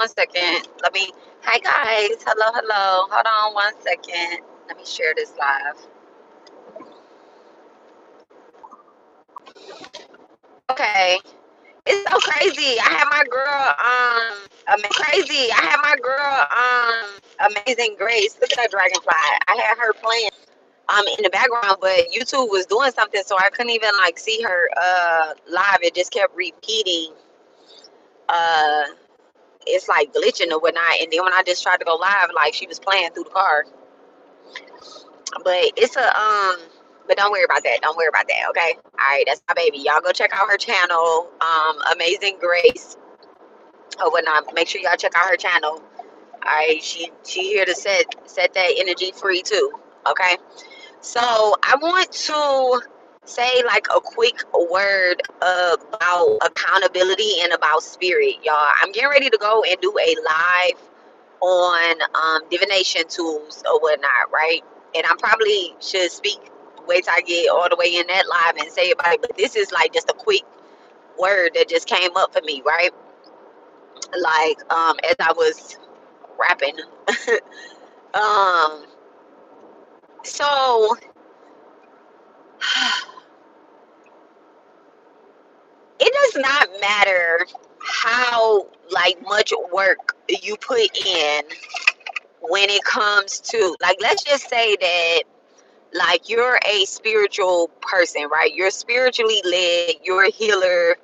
one second. Let me. Hi guys. Hello, hello. Hold on one second. Let me share this live. Okay. It's so crazy. I had my girl, Amazing Grace. Look at that dragonfly. I had her playing in the background, but YouTube was doing something, so I couldn't even like see her live. It just kept repeating. Uh, it's like glitching or whatnot. And then when I just tried to go live, like she was playing through the car. But it's a but don't worry about that. Don't worry about that. Okay. All right, that's my baby. Y'all go check out her channel, Amazing Grace or whatnot. Make sure y'all check out her channel. All right, she here to set that energy free too. Okay. So I want to say like a quick word about accountability and about spirit, y'all. I'm getting ready to go and do a live on divination tools or whatnot, right? And I probably should speak, wait till I get all the way in that live and say about it. But this is like just a quick word that just came up for me, right? Like as I was rapping. um, so it does not matter how like much work you put in when it comes to like, let's just say that like you're a spiritual person, right? You're spiritually led, you're a healer,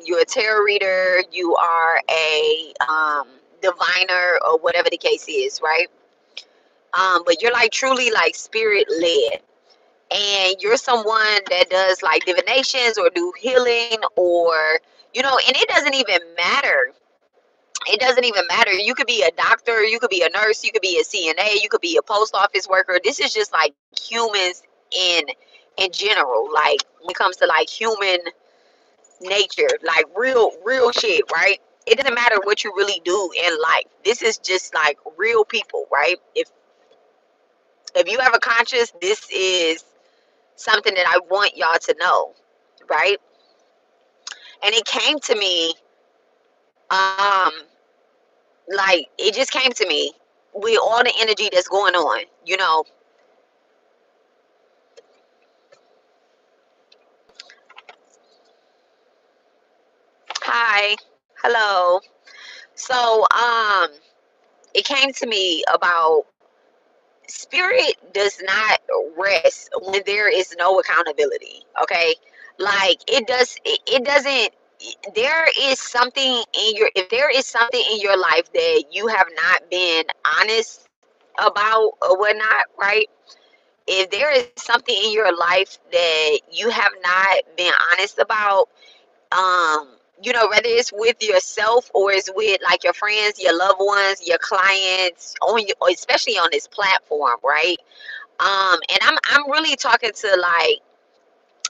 you're a tarot reader, you are a diviner or whatever the case is, right? But you're like truly like spirit led, and you're someone that does like divinations or do healing, or and it doesn't even matter. It doesn't even matter. You could be a doctor, you could be a nurse, you could be a CNA, you could be a post office worker. This is just like humans in general. Like when it comes to like human nature, like real shit, right? It doesn't matter what you really do in life. This is just like real people, right? If you have a conscience, this is something that I want y'all to know, right? And it came to me, um, like it just came to me with all the energy that's going on, Hi, hello. So, it came to me about spirit does not rest when there is no accountability. Okay, like it doesn't. There is something in your if there is something in your life that you have not been honest about or whatnot, right? If there is something in your life that you have not been honest about, whether it's with yourself or it's with like your friends, your loved ones, your clients, or especially on this platform, right? And I'm really talking to like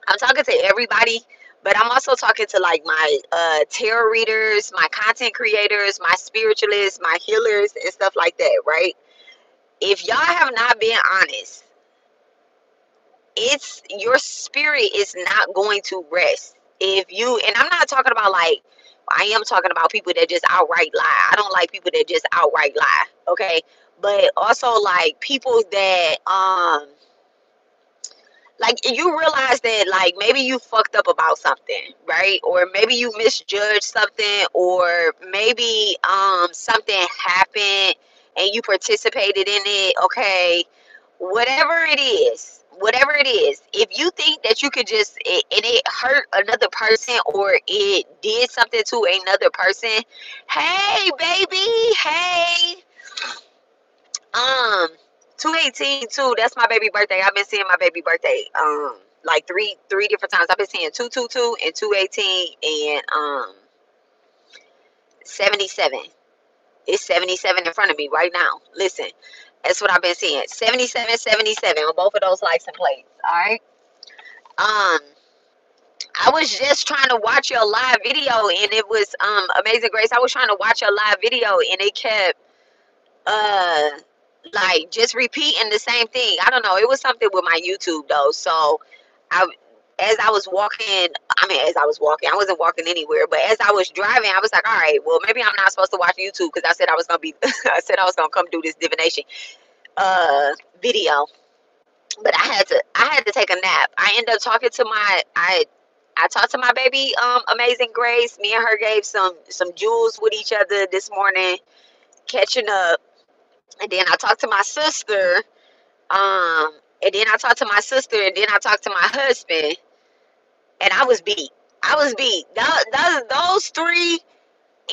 I'm talking to everybody, but I'm also talking to like my tarot readers, my content creators, my spiritualists, my healers, and stuff like that, right? If y'all have not been honest, it's your spirit is not going to rest. If you and I'm not talking about like I am talking about people that just outright lie. I don't like people that just outright lie, okay? But also like people that like you realize that like maybe you fucked up about something, right? Or maybe you misjudged something, or maybe something happened and you participated in it, okay? Whatever it is, if you think that you could and it hurt another person or it did something to another person, hey baby, hey, um 218 too, that's my baby birthday. I've been seeing my baby birthday like three different times. I've been seeing 222 and 218 and 77. It's 77 in front of me right now. Listen, that's what I've been seeing. 77, 77 on both of those license plates. All right. Um, I was just trying to watch your live video, and it was Amazing Grace. I was trying to watch your live video, and it kept uh like just repeating the same thing. I don't know. It was something with my YouTube though. So I as I was walking, as I was walking, I wasn't walking anywhere, but as I was driving, I was like, all right, well, maybe I'm not supposed to watch YouTube because I said I was gonna be, I was gonna come do this divination video, but I had to take a nap. I ended up talking to I talked to my baby, Amazing Grace. Me and her gave some jewels with each other this morning, catching up, and then I talked to my sister, and then I talked to my sister, and then I talked to my husband, and I was beat. I was beat. Those three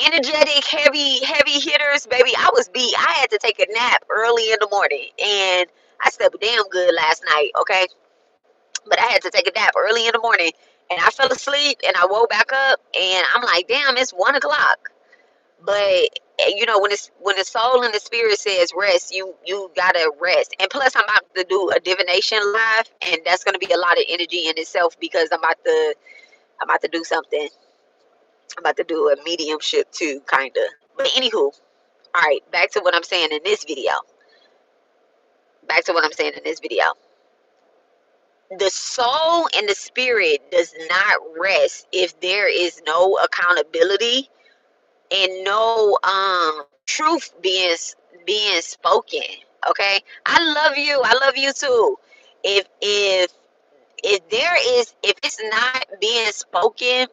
energetic, heavy hitters, baby. I was beat. I had to take a nap early in the morning, and I slept damn good last night. Okay, but I had to take a nap early in the morning, and I fell asleep, and I woke back up, and I'm like, damn, it's 1 o'clock. But you know, when the soul and the spirit says rest, you gotta rest. And plus, I'm about to do a divination live, and that's gonna be a lot of energy in itself because I'm about to do something. I'm about to do a mediumship too, kinda. But anywho, all right, back to what I'm saying in this video. Back to what I'm saying in this video. The soul and the spirit does not rest if there is no accountability and no truth being spoken. Okay, I love you too. If there is, if it's not being spoken,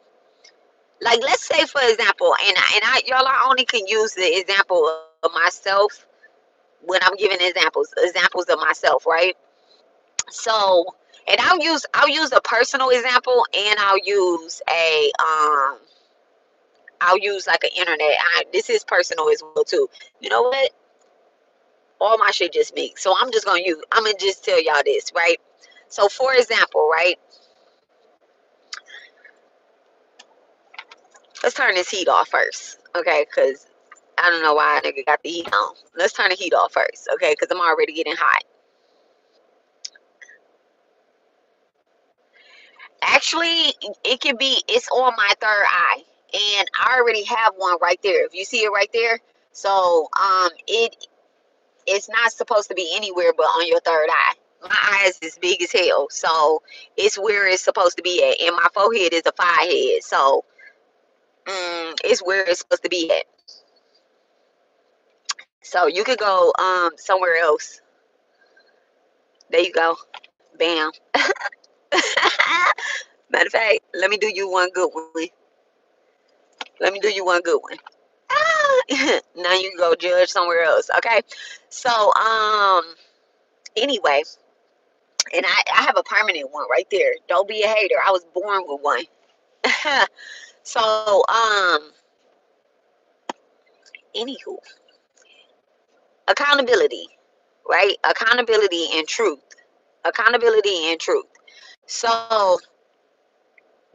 like let's say for example, and y'all, I only can use the example of myself when I'm giving examples of myself, right? So, and I'll use a personal example, and I'll use like an internet. This is personal as well too. You know what? All my shit just me. So I'm gonna just tell y'all this, right? So for example, right? Let's turn this heat off first, okay? Because I don't know why a nigga got the heat on. Let's turn the heat off first, okay? Because I'm already getting hot. Actually, it's on my third eye. And I already have one right there. If you see it right there. So it's not supposed to be anywhere but on your third eye. My eyes is big as hell. So it's where it's supposed to be at. And my forehead is a forehead. So it's where it's supposed to be at. So you could go somewhere else. There you go. Bam. Matter of fact, let me do you one good one. Let me do you one good one. Now you can go judge somewhere else. Okay. So anyway, and I have a permanent one right there. Don't be a hater. I was born with one. So anywho, accountability, right? Accountability and truth. So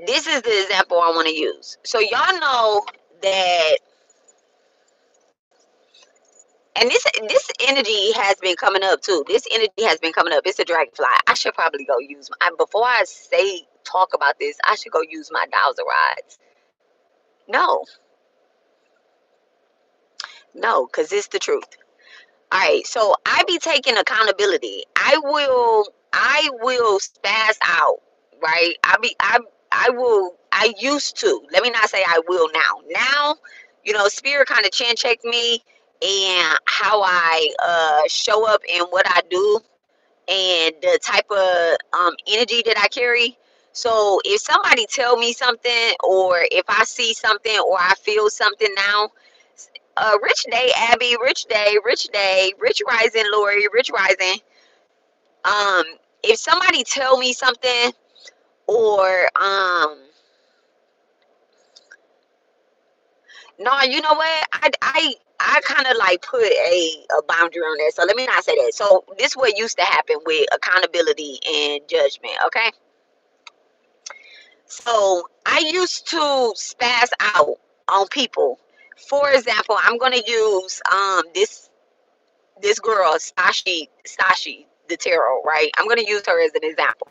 this is the example I want to use. So y'all know that, and this energy has been coming up too. This energy has been coming up. It's a dragonfly. I should probably go use before I talk about this. I should go use my dowser rods. No, because it's the truth. All right, so I be taking accountability. I will spaz out, right? I used to. Let me not say I will now. Now, you know, spirit kind of chin checked me and how I show up and what I do and the type of energy that I carry. So if somebody tell me something, or if I see something, or I feel something now, rich day, Abby, rich day, rich rising, Lori, rich rising. If somebody tell me something, or no, you know what? I kind of like put a boundary on that. So let me not say that. So this is what used to happen with accountability and judgment. Okay. So I used to spaz out on people. For example, I'm gonna use this girl, Sashi the tarot, right? I'm gonna use her as an example.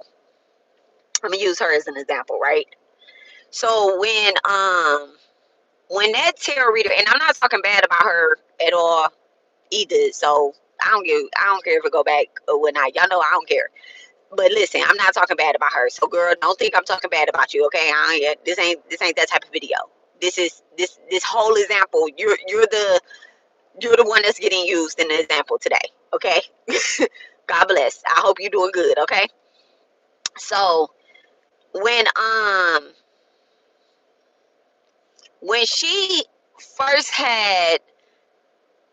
Right? So when that tarot reader, and I'm not talking bad about her at all either. So I don't care if it go back or whatnot. Y'all know I don't care. But listen, I'm not talking bad about her. So girl, don't think I'm talking bad about you, okay? This ain't that type of video. This whole example, you're the one that's getting used in the example today, okay? God bless. I hope you're doing good, okay? So when when she first had,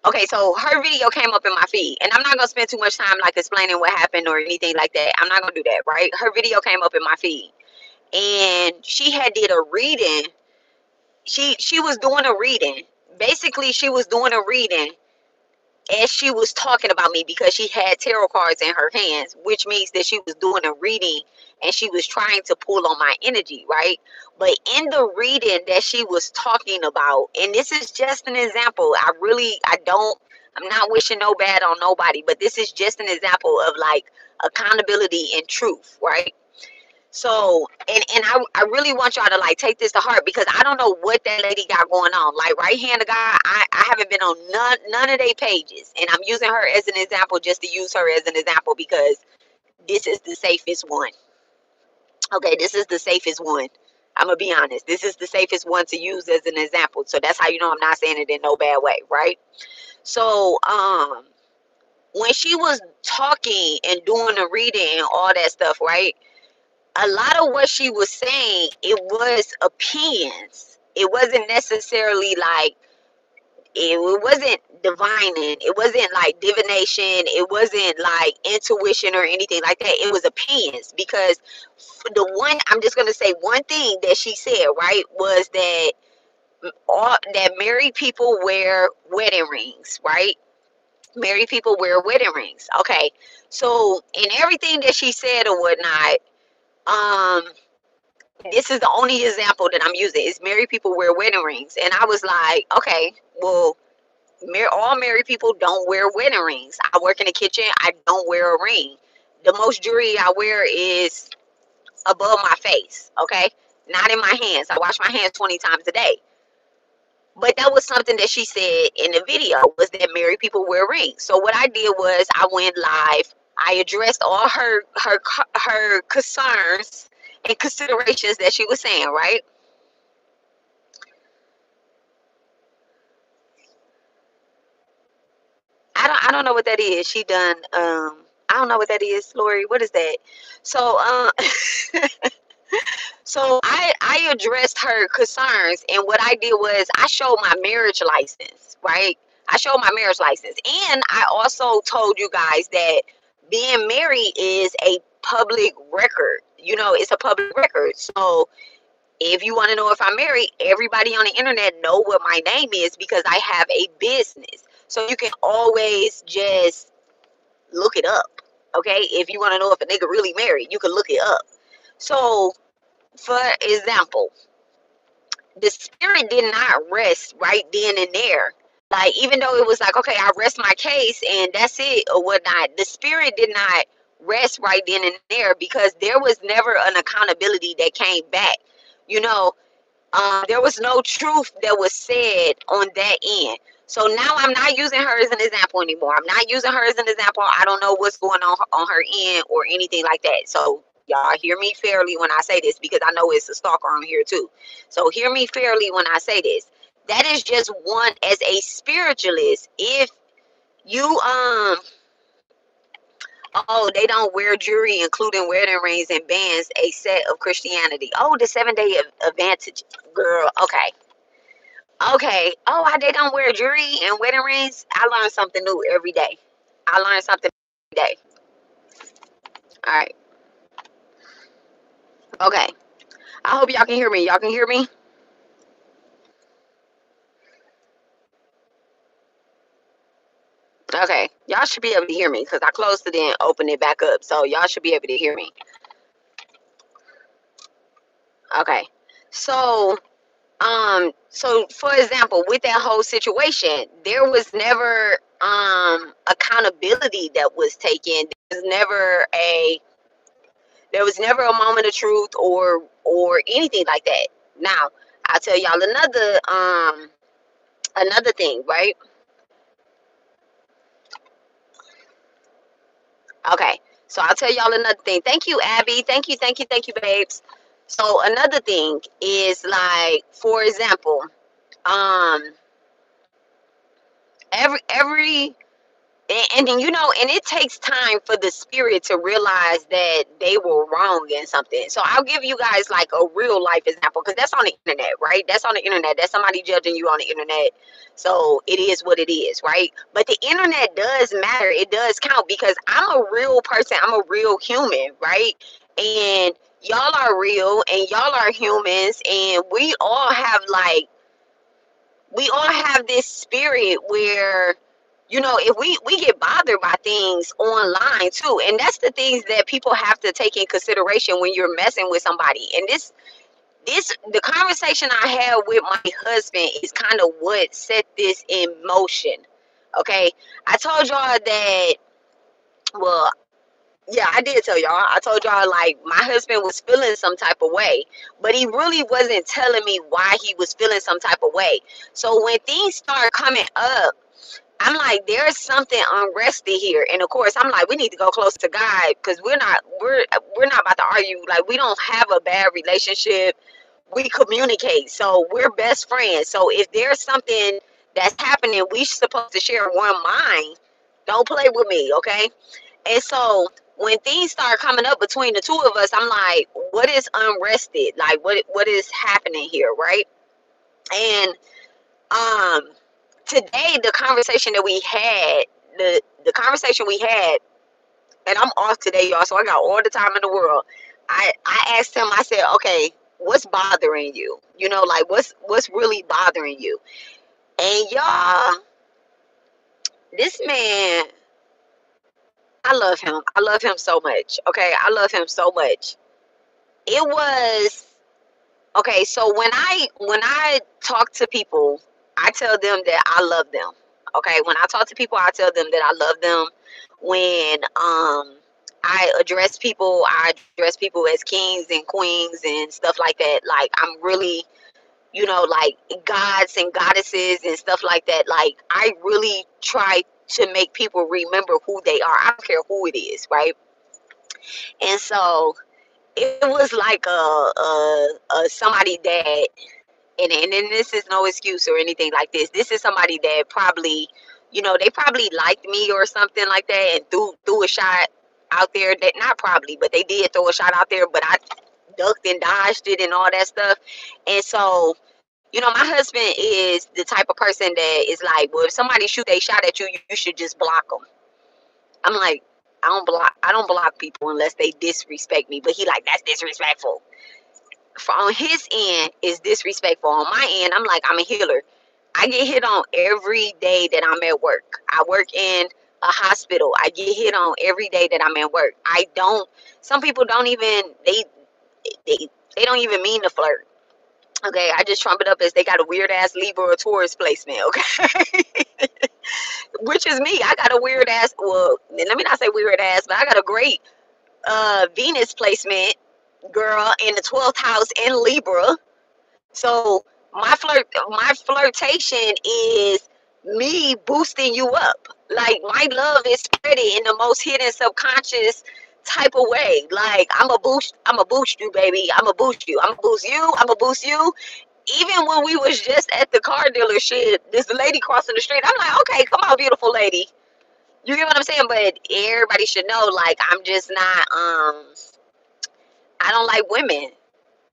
okay, so her video came up in my feed, and I'm not gonna spend too much time like explaining what happened or anything like that. I'm not gonna do that, right? Her video came up in my feed, and she had did a reading. She was doing a reading. Basically, she was doing a reading as she was talking about me because she had tarot cards in her hands, which means that she was doing a reading and she was trying to pull on my energy, right? But in the reading that she was talking about, and this is just an example, I'm not wishing no bad on nobody, but this is just an example of like accountability and truth, right? So, and I really want y'all to like take this to heart because I don't know what that lady got going on. Like right hand of God, I haven't been on none of their pages, and I'm using her as an example just to use her as an example because this is the safest one. Okay, this is the safest one. I'm gonna be honest. This is the safest one to use as an example. So that's how you know I'm not saying it in no bad way, right? So, when she was talking and doing the reading and all that stuff, right? A lot of what she was saying, it was opinions. It wasn't necessarily like it wasn't divining. It wasn't like divination. It wasn't like intuition or anything like that. It was opinions because the one I'm just gonna say one thing that she said right was that all that married people wear wedding rings, right? Married people wear wedding rings. Okay, so in everything that she said or whatnot, um this is the only example that I'm using is married people wear wedding rings. And I was like, okay, well, all married people don't wear wedding rings. I work in the kitchen. I don't wear a ring. The most jewelry I wear is above my face, okay? Not in my hands. I wash my hands 20 times a day. But that was something that she said in the video was that married people wear rings. So what I did was I went live. I addressed all her concerns and considerations that she was saying, right? I don't know what that is. She done I don't know what that is, Lori. What is that? So so I addressed her concerns and what I did was I showed my marriage license, right? I showed my marriage license. And I also told you guys that being married is a public record. You know, it's a public record. So if you want to know if I'm married, everybody on the internet know what my name is because I have a business. So you can always just look it up. Okay? If you want to know if a nigga really married, you can look it up. So, for example, the spirit did not rest right then and there. Like, even though it was like, okay, I rest my case and that's it or whatnot, the spirit did not rest right then and there because there was never an accountability that came back. You know, there was no truth that was said on that end. So now I'm not using her as an example anymore. I'm not using her as an example. I don't know what's going on her end or anything like that. So y'all hear me fairly when I say this because I know it's a stalker on here too. So hear me fairly when I say this. That is just one as a spiritualist. If you oh, they don't wear jewelry, including wedding rings and bands, a set of Christianity. Oh, the 7-day advantage, girl. Okay. Okay. Oh, they don't wear jewelry and wedding rings. I learn something new every day. I learn something every day. All right. Okay. I hope y'all can hear me. Y'all can hear me? Okay. Y'all should be able to hear me because I closed it and opened it back up. So y'all should be able to hear me. Okay. So so for example with that whole situation there was never accountability that was taken. There was never a moment of truth or anything like that. Now I'll tell y'all another thing, right? Okay, So I'll tell y'all another thing. Thank you, Abby. Thank you, babes. So another thing is like, for example, um, every and then and it takes time for the spirit to realize that they were wrong in something. So I'll give you guys like a real life example, because that's on the internet, right? That's on the internet. That's somebody judging you on the internet. So it is what it is, right? But the internet does matter. It does count, because I'm a real person. I'm a real human, right? And y'all are real, and y'all are humans, and we all have this spirit where, if we get bothered by things online too. And that's the things that people have to take in consideration when you're messing with somebody. And the conversation I had with my husband is kind of what set this in motion. Okay, I told y'all that. Well, yeah, I did tell y'all. I told y'all, like, my husband was feeling some type of way, but he really wasn't telling me why he was feeling some type of way. So when things start coming up, I'm like, there's something unrested here. And of course, I'm like, we need to go close to God, because we're not about to argue. Like, we don't have a bad relationship. We communicate. So we're best friends. So if there's something that's happening, we supposed to share one mind. Don't play with me, okay? And so when things start coming up between the two of us, I'm like, what is unrested? Like, what is happening here, right? And um today, the conversation we had, and I'm off today, y'all, so I got all the time in the world. I asked him, I said, okay, what's bothering you? Like, what's really bothering you? And y'all, this man, I love him. I love him so much. Okay, I love him so much. It was okay. So when I talk to people, I tell them that I love them. Okay, when I talk to people, I tell them that I love them. When I address people as kings and queens and stuff like that. Like, I'm really, like, gods and goddesses and stuff like that. Like, I really try to make people remember who they are. I don't care who it is, right? And so it was like a somebody that, and this is no excuse or anything like this. This is somebody that probably, they probably liked me or something like that, and threw a shot out there. That, not probably, but they did throw a shot out there, but I ducked and dodged it and all that stuff. And so, my husband is the type of person that is like, well, if somebody shoot a shot at you, you should just block them. I'm like, I don't block people unless they disrespect me. But he like, that's disrespectful. On his end is disrespectful. On my end, I'm like, I'm a healer. I get hit on every day that I'm at work. I work in a hospital. I get hit on every day that I'm at work. Some people don't even, they, they don't even mean to flirt. Okay, I just trump it up as they got a weird ass Libra or Taurus placement. Okay, which is me. I got a weird ass. Well, let me not say weird ass, but I got a great Venus placement, girl, in the 12th house in Libra. So my flirtation is me boosting you up. Like, my love is spreading in the most hidden subconscious type of way. Like, I'm a boost you, baby. I'm a boost you. I'm a boost you. I'm a boost you. Even when we was just at the car dealership, this lady crossing the street, I'm like, okay, come on, beautiful lady. You get what I'm saying? But everybody should know, like, I'm just not, I don't like women.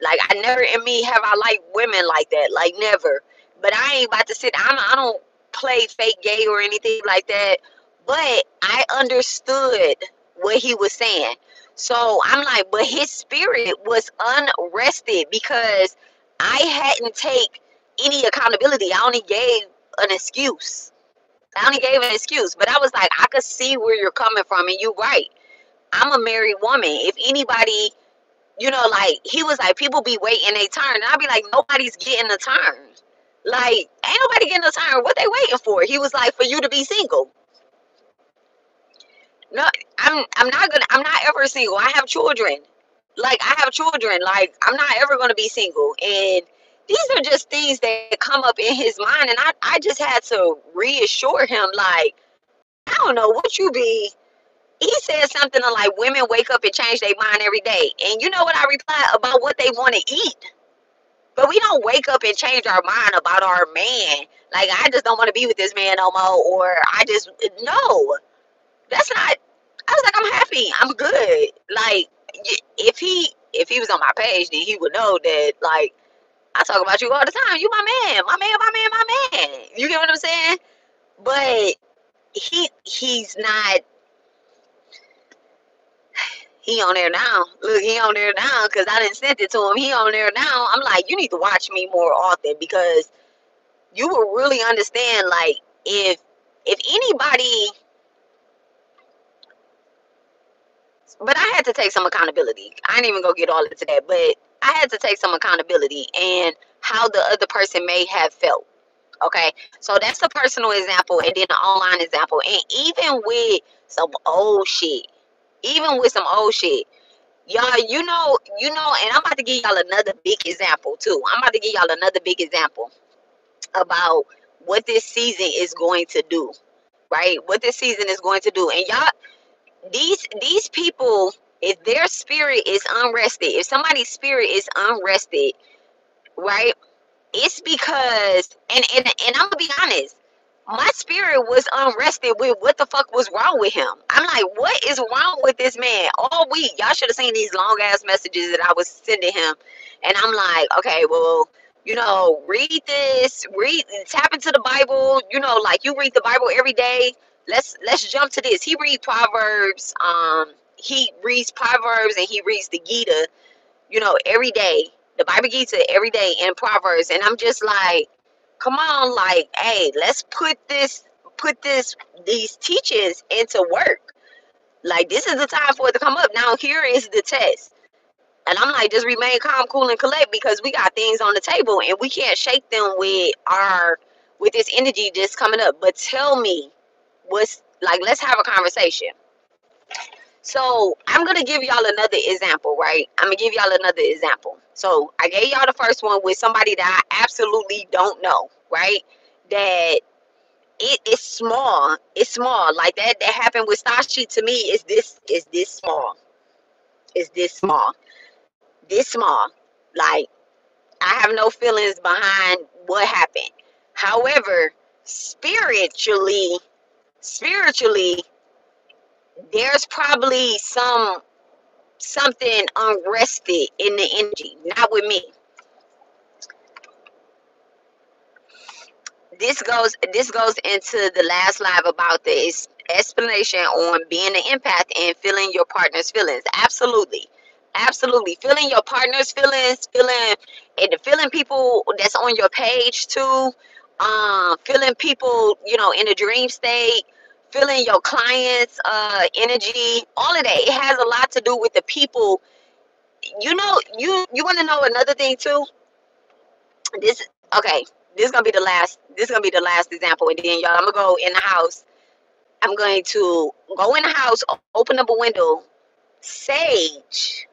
Like, I never in me have I liked women like that. Like, never. But I ain't about to I don't play fake gay or anything like that. But I understood what he was saying. So I'm like, but his spirit was unrested because I hadn't take any accountability. I only gave an excuse. But I was like, I could see where you're coming from, and you're right. I'm a married woman. If anybody, like, he was like, people be waiting their turn. And I'd be like, nobody's getting a turn. Like, ain't nobody getting a turn. What they waiting for? He was like, for you to be single. No, I'm not ever single. I have children. Like, I have children. Like, I'm not ever gonna be single. And these are just things that come up in his mind. And I just had to reassure him, like, I don't know what you be. He said something like women wake up and change their mind every day. And you know what I replied about what they want to eat? But we don't wake up and change our mind about our man. Like, I just don't want to be with this man no more, or I just, no, that's not. I was like, I'm happy, I'm good. Like, if he was on my page, then he would know that, like, I talk about you all the time. You my man, my man, my man, my man. You get what I'm saying? But he's not. He on there now. Look, he on there now because I didn't send it to him. He on there now. I'm like, you need to watch me more often because you will really understand. Like, if anybody, but I had to take some accountability. I ain't even gonna get all into that, but I had to take some accountability and how the other person may have felt. Okay, so that's a personal example, and then an online example, and even with some old shit, even with some old shit. Y'all, and I'm about to give y'all another big example too. I'm about to give y'all another big example about what this season is going to do, right? What this season is going to do. And y'all, these people, if their spirit is unrested, if somebody's spirit is unrested, right? It's because, and I'm gonna be honest, my spirit was unrested with what the fuck was wrong with him. I'm like, what is wrong with this man? All week, y'all should have seen these long ass messages that I was sending him, and I'm like, okay, well, read this, tap into the Bible. Like, you read the Bible every day. Let's jump to this. He reads Proverbs and he reads the Gita, every day, the Bible Gita every day, and Proverbs. And I'm just like, come on, like, hey, let's put these teachings into work. Like, this is the time for it to come up. Now here is the test. And I'm like, just remain calm, cool, and collect, because we got things on the table and we can't shake them with this energy just coming up. But tell me what's like, let's have a conversation. So I'm gonna give y'all another example, right? I'm gonna give y'all another example. So I gave y'all the first one with somebody that I absolutely don't know, right? That it's small. It's small. Like that happened with Sashi. To me, is this small. Is this small. This small. Like, I have no feelings behind what happened. However, spiritually, there's probably something unrested in the energy, not with me. This goes into the last live about this explanation on being an empath and feeling your partner's feelings. Absolutely feeling your partner's feelings, feeling people that's on your page too, feeling people in a dream state, feeling your clients energy, all of that. It has a lot to do with the people. You want to know another thing too? This Okay. This is gonna be the last example, and then y'all, I'm gonna go in the house. I'm going to go in the house, open up a window, sage.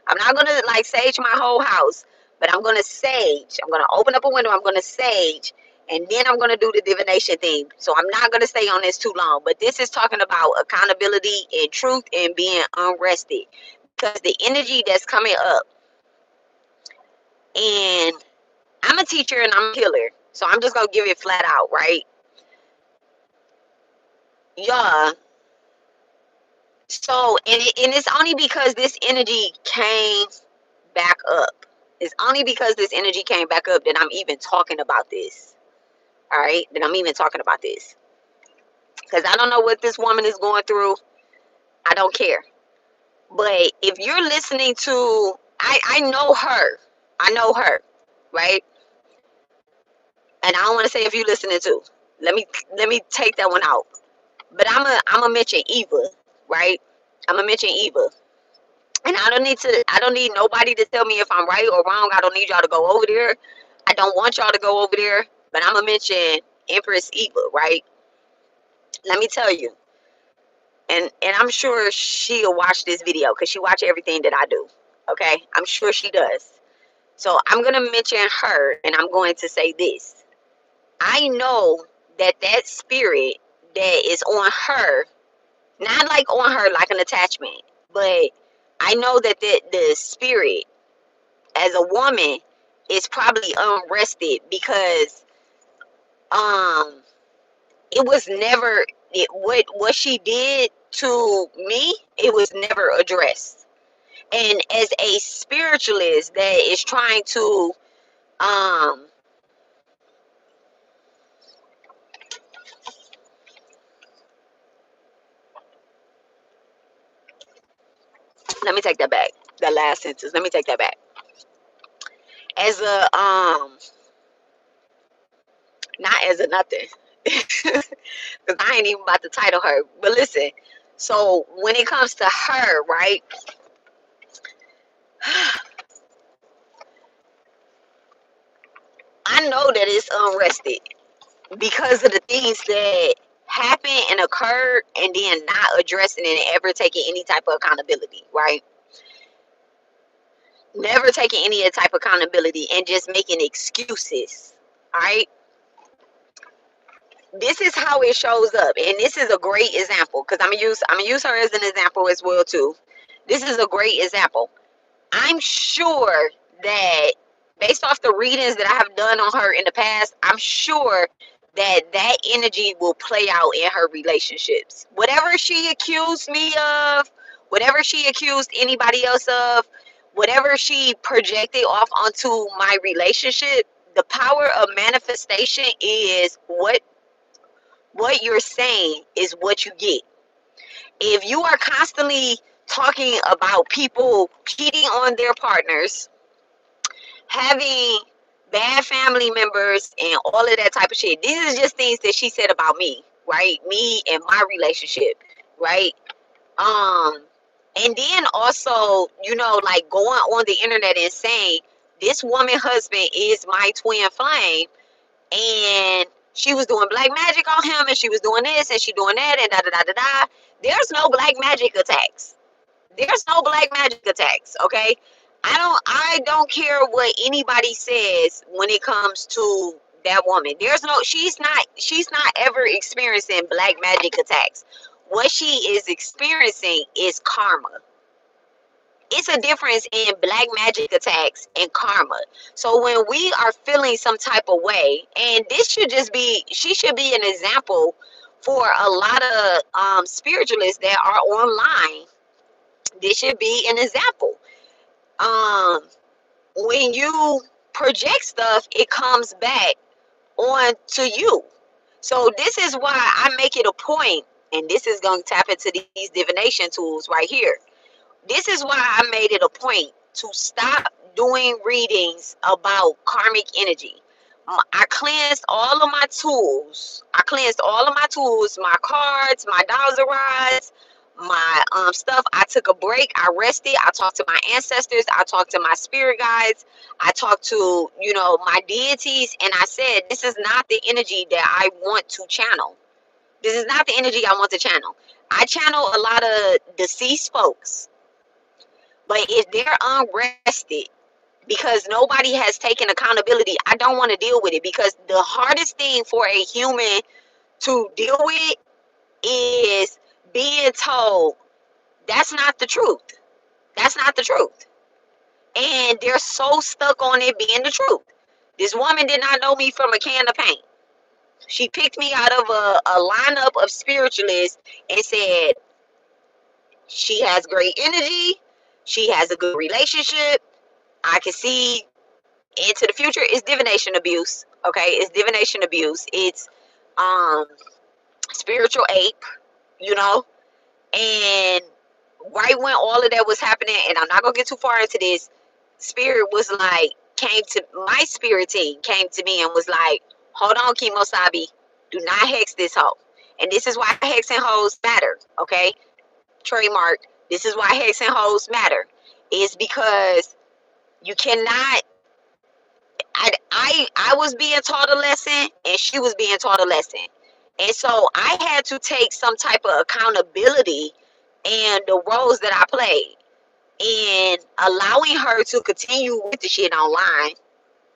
I'm not gonna like sage my whole house, but I'm gonna sage. I'm gonna open up a window. I'm gonna sage, and then I'm gonna do the divination thing. So I'm not gonna stay on this too long. But this is talking about accountability and truth and being unrested, because the energy that's coming up, and I'm a teacher and I'm a healer. So I'm just gonna give it flat out, right? Yeah. So and it's only because this energy came back up. It's only because this energy came back up that I'm even talking about this. All right, that I'm even talking about this, because I don't know what this woman is going through. I don't care. But if you're listening to, I know her. I know her, right? And I don't want to say if you're listening to. Let me take that one out. But I'm a mention Eva, right? I'm gonna mention Eva. And I don't need nobody to tell me if I'm right or wrong. I don't need y'all to go over there. I don't want y'all to go over there. But I'm gonna mention Empress Eva, right? Let me tell you. And I'm sure she'll watch this video because she watch everything that I do. Okay? I'm sure she does. So I'm gonna mention her, and I'm going to say this. I know that spirit that is on her Not like on her like an attachment, but I know that the spirit as a woman is probably unrested because um it was never what she did to me, it was never addressed. And as a spiritualist that is trying to um let me take that back. The last sentence. Let me take that back. As a not as a nothing. Because I ain't even about to title her. But listen, so when it comes to her, right? I know that it's unrested because of the things that happened and occurred and then not addressing it and ever taking any type of accountability, right? Never taking any type of accountability and just making excuses. All right. This is how it shows up, and this is a great example because I'm gonna use her as an example as well too. This is a great example. I'm sure that based off the readings that I have done on her in the past, I'm sure that that energy will play out in her relationships. Whatever she accused me of, whatever she accused anybody else of, whatever she projected off onto my relationship, the power of manifestation is what you're saying is what you get. If you are constantly talking about people cheating on their partners, having bad family members, and all of that type of shit, these are just things that she said about me, right? Me and my relationship, right? Um, and then also, like going on the internet and saying this woman husband is my twin flame, and she was doing black magic on him, and she was doing this, and she doing that, and da da da da da. There's no black magic attacks. There's no black magic attacks, okay? I don't care what anybody says when it comes to that woman. She's not ever experiencing black magic attacks. What she is experiencing is karma. It's a difference in black magic attacks and karma. So when we are feeling some type of way, and she should be an example for a lot of spiritualists that are online. This should be an example. Um, when you project stuff, it comes back on to you. So this is why I make it a point, and this is going to tap into these divination tools right here. This is why I made it a point to stop doing readings about karmic energy. I cleansed all of my tools. My cards, my dowser rods, my stuff. I took a break. I rested. I talked to my ancestors. I talked to my spirit guides. I talked to, my deities. And I said, this is not the energy that I want to channel. This is not the energy I want to channel. I channel a lot of deceased folks. But if they're unrested because nobody has taken accountability, I don't want to deal with it, because the hardest thing for a human to deal with is being told that's not the truth. That's not the truth. And they're so stuck on it being the truth. This woman did not know me from a can of paint. She picked me out of a lineup of spiritualists and said she has great energy. She has a good relationship. I can see into the future. It's divination abuse. Okay, it's divination abuse. It's um spiritual ape, you know. And right when all of that was happening, and I'm not gonna get too far into this, spirit was like, came to my spirit team, came to me and was like, hold on, Kimosabi, do not hex this hoe. And this is why hexing hoes matter. Okay, trademark. This is why hexing hoes matter. Is because you cannot. I was being taught a lesson, and she was being taught a lesson, and so I had to take some type of accountability and the roles that I played, and allowing her to continue with the shit online,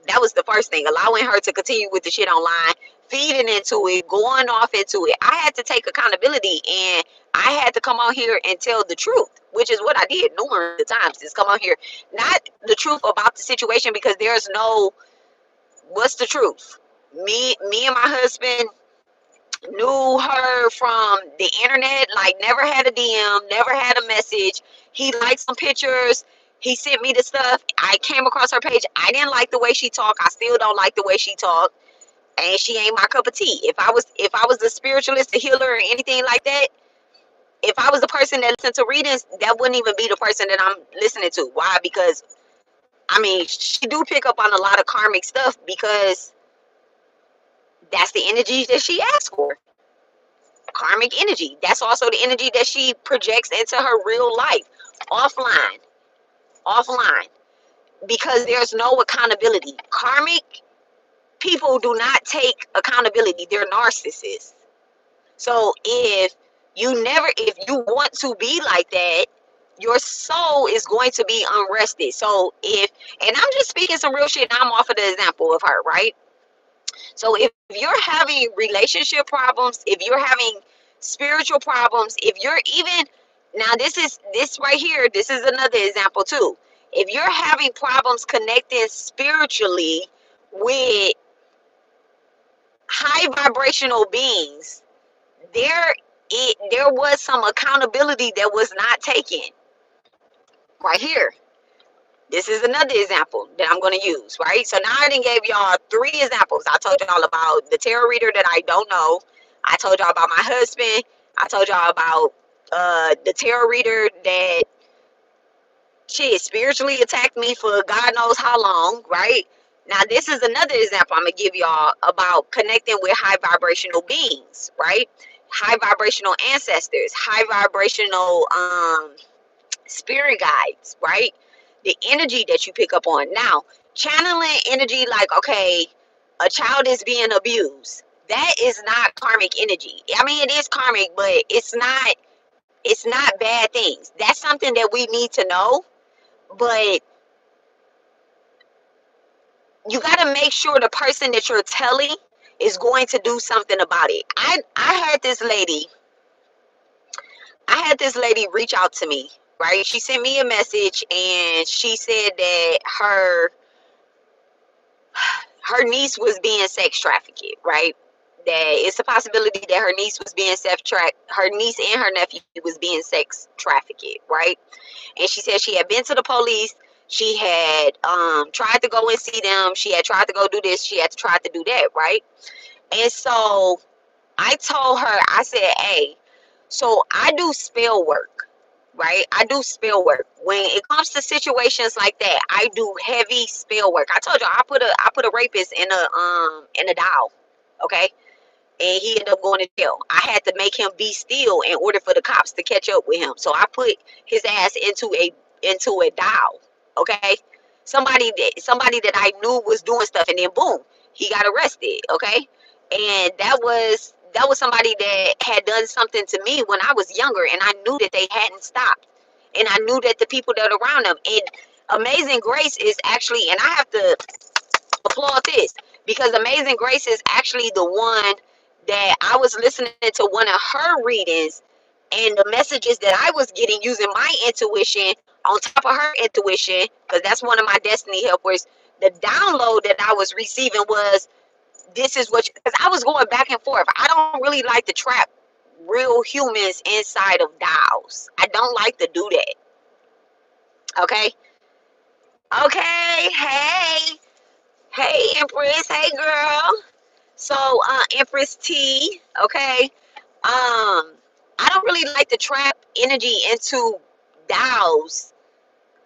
That was the first thing. Allowing her to continue with the shit online, feeding into it, going off into it. I had to take accountability, and I had to come on here and tell the truth, which is what I did numerous times. Is come on here, not the truth about the situation, because there's no, what's the truth? Me and my husband knew her from the internet, like never had a DM, never had a message. He liked some pictures. He sent me the stuff. I came across her page. I didn't like the way she talked. I still don't like the way she talked. And she ain't my cup of tea. If I was the spiritualist, the healer, or anything like that, if I was the person that listened to readings, that wouldn't even be the person that I'm listening to. Why? Because I mean, she do pick up on a lot of karmic stuff, because that's the energy that she asked for. Karmic energy. That's also the energy that she projects into her real life, offline, offline, because there's no accountability. Karmic people do not take accountability. They're narcissists. So if you want to be like that, your soul is going to be unrested. So and I'm just speaking some real shit, I'm off of the example of her, right? So if you're having relationship problems, if you're having spiritual problems, if you're even, now this right here, this is another example too. If you're having problems connecting spiritually with high vibrational beings, there was some accountability that was not taken. Right here. This is another example that I'm going to use, right? So now I done gave y'all 3 examples. I told y'all about the tarot reader that I don't know. I told y'all about my husband. I told y'all about the tarot reader that shit spiritually attacked me for God knows how long, right? Now this is another example I'm going to give y'all about connecting with high vibrational beings, right? High vibrational ancestors, high vibrational spirit guides, right? The energy that you pick up on. Now, channeling energy like, okay, a child is being abused. That is not karmic energy. I mean, it is karmic, but it's not bad things. That's something that we need to know, but you got to make sure the person that you're telling is going to do something about it. I had this lady reach out to me, right? She sent me a message, and she said that her niece was being sex trafficked, right? That it's a possibility that her niece was being her niece and her nephew was being sex trafficked, right? And she said she had been to the police. She had tried to go and see them. She had tried to go do this. She had tried to do that, right? And so I told her, I said, hey, so I do spell work, right? I do spell work. When it comes to situations like that, I do heavy spell work. I told you I put a rapist in a doll, okay? And he ended up going to jail. I had to make him be still in order for the cops to catch up with him. So I put his ass into a doll, okay? Somebody that I knew was doing stuff, and then boom, he got arrested, okay? And that was somebody that had done something to me when I was younger, and I knew that they hadn't stopped, and I knew that the people that are around them. And Amazing Grace is actually, and I have to applaud this, because Amazing Grace is actually the one that I was listening to one of her readings, and the messages that I was getting using my intuition on top of her intuition, because that's one of my destiny helpers. The download that I was receiving was, this is what, because I was going back and forth. I don't really like to trap real humans inside of dolls. I don't like to do that. Okay. Okay. Hey, Empress. Hey, girl. So, Empress T, okay. I don't really like to trap energy into dolls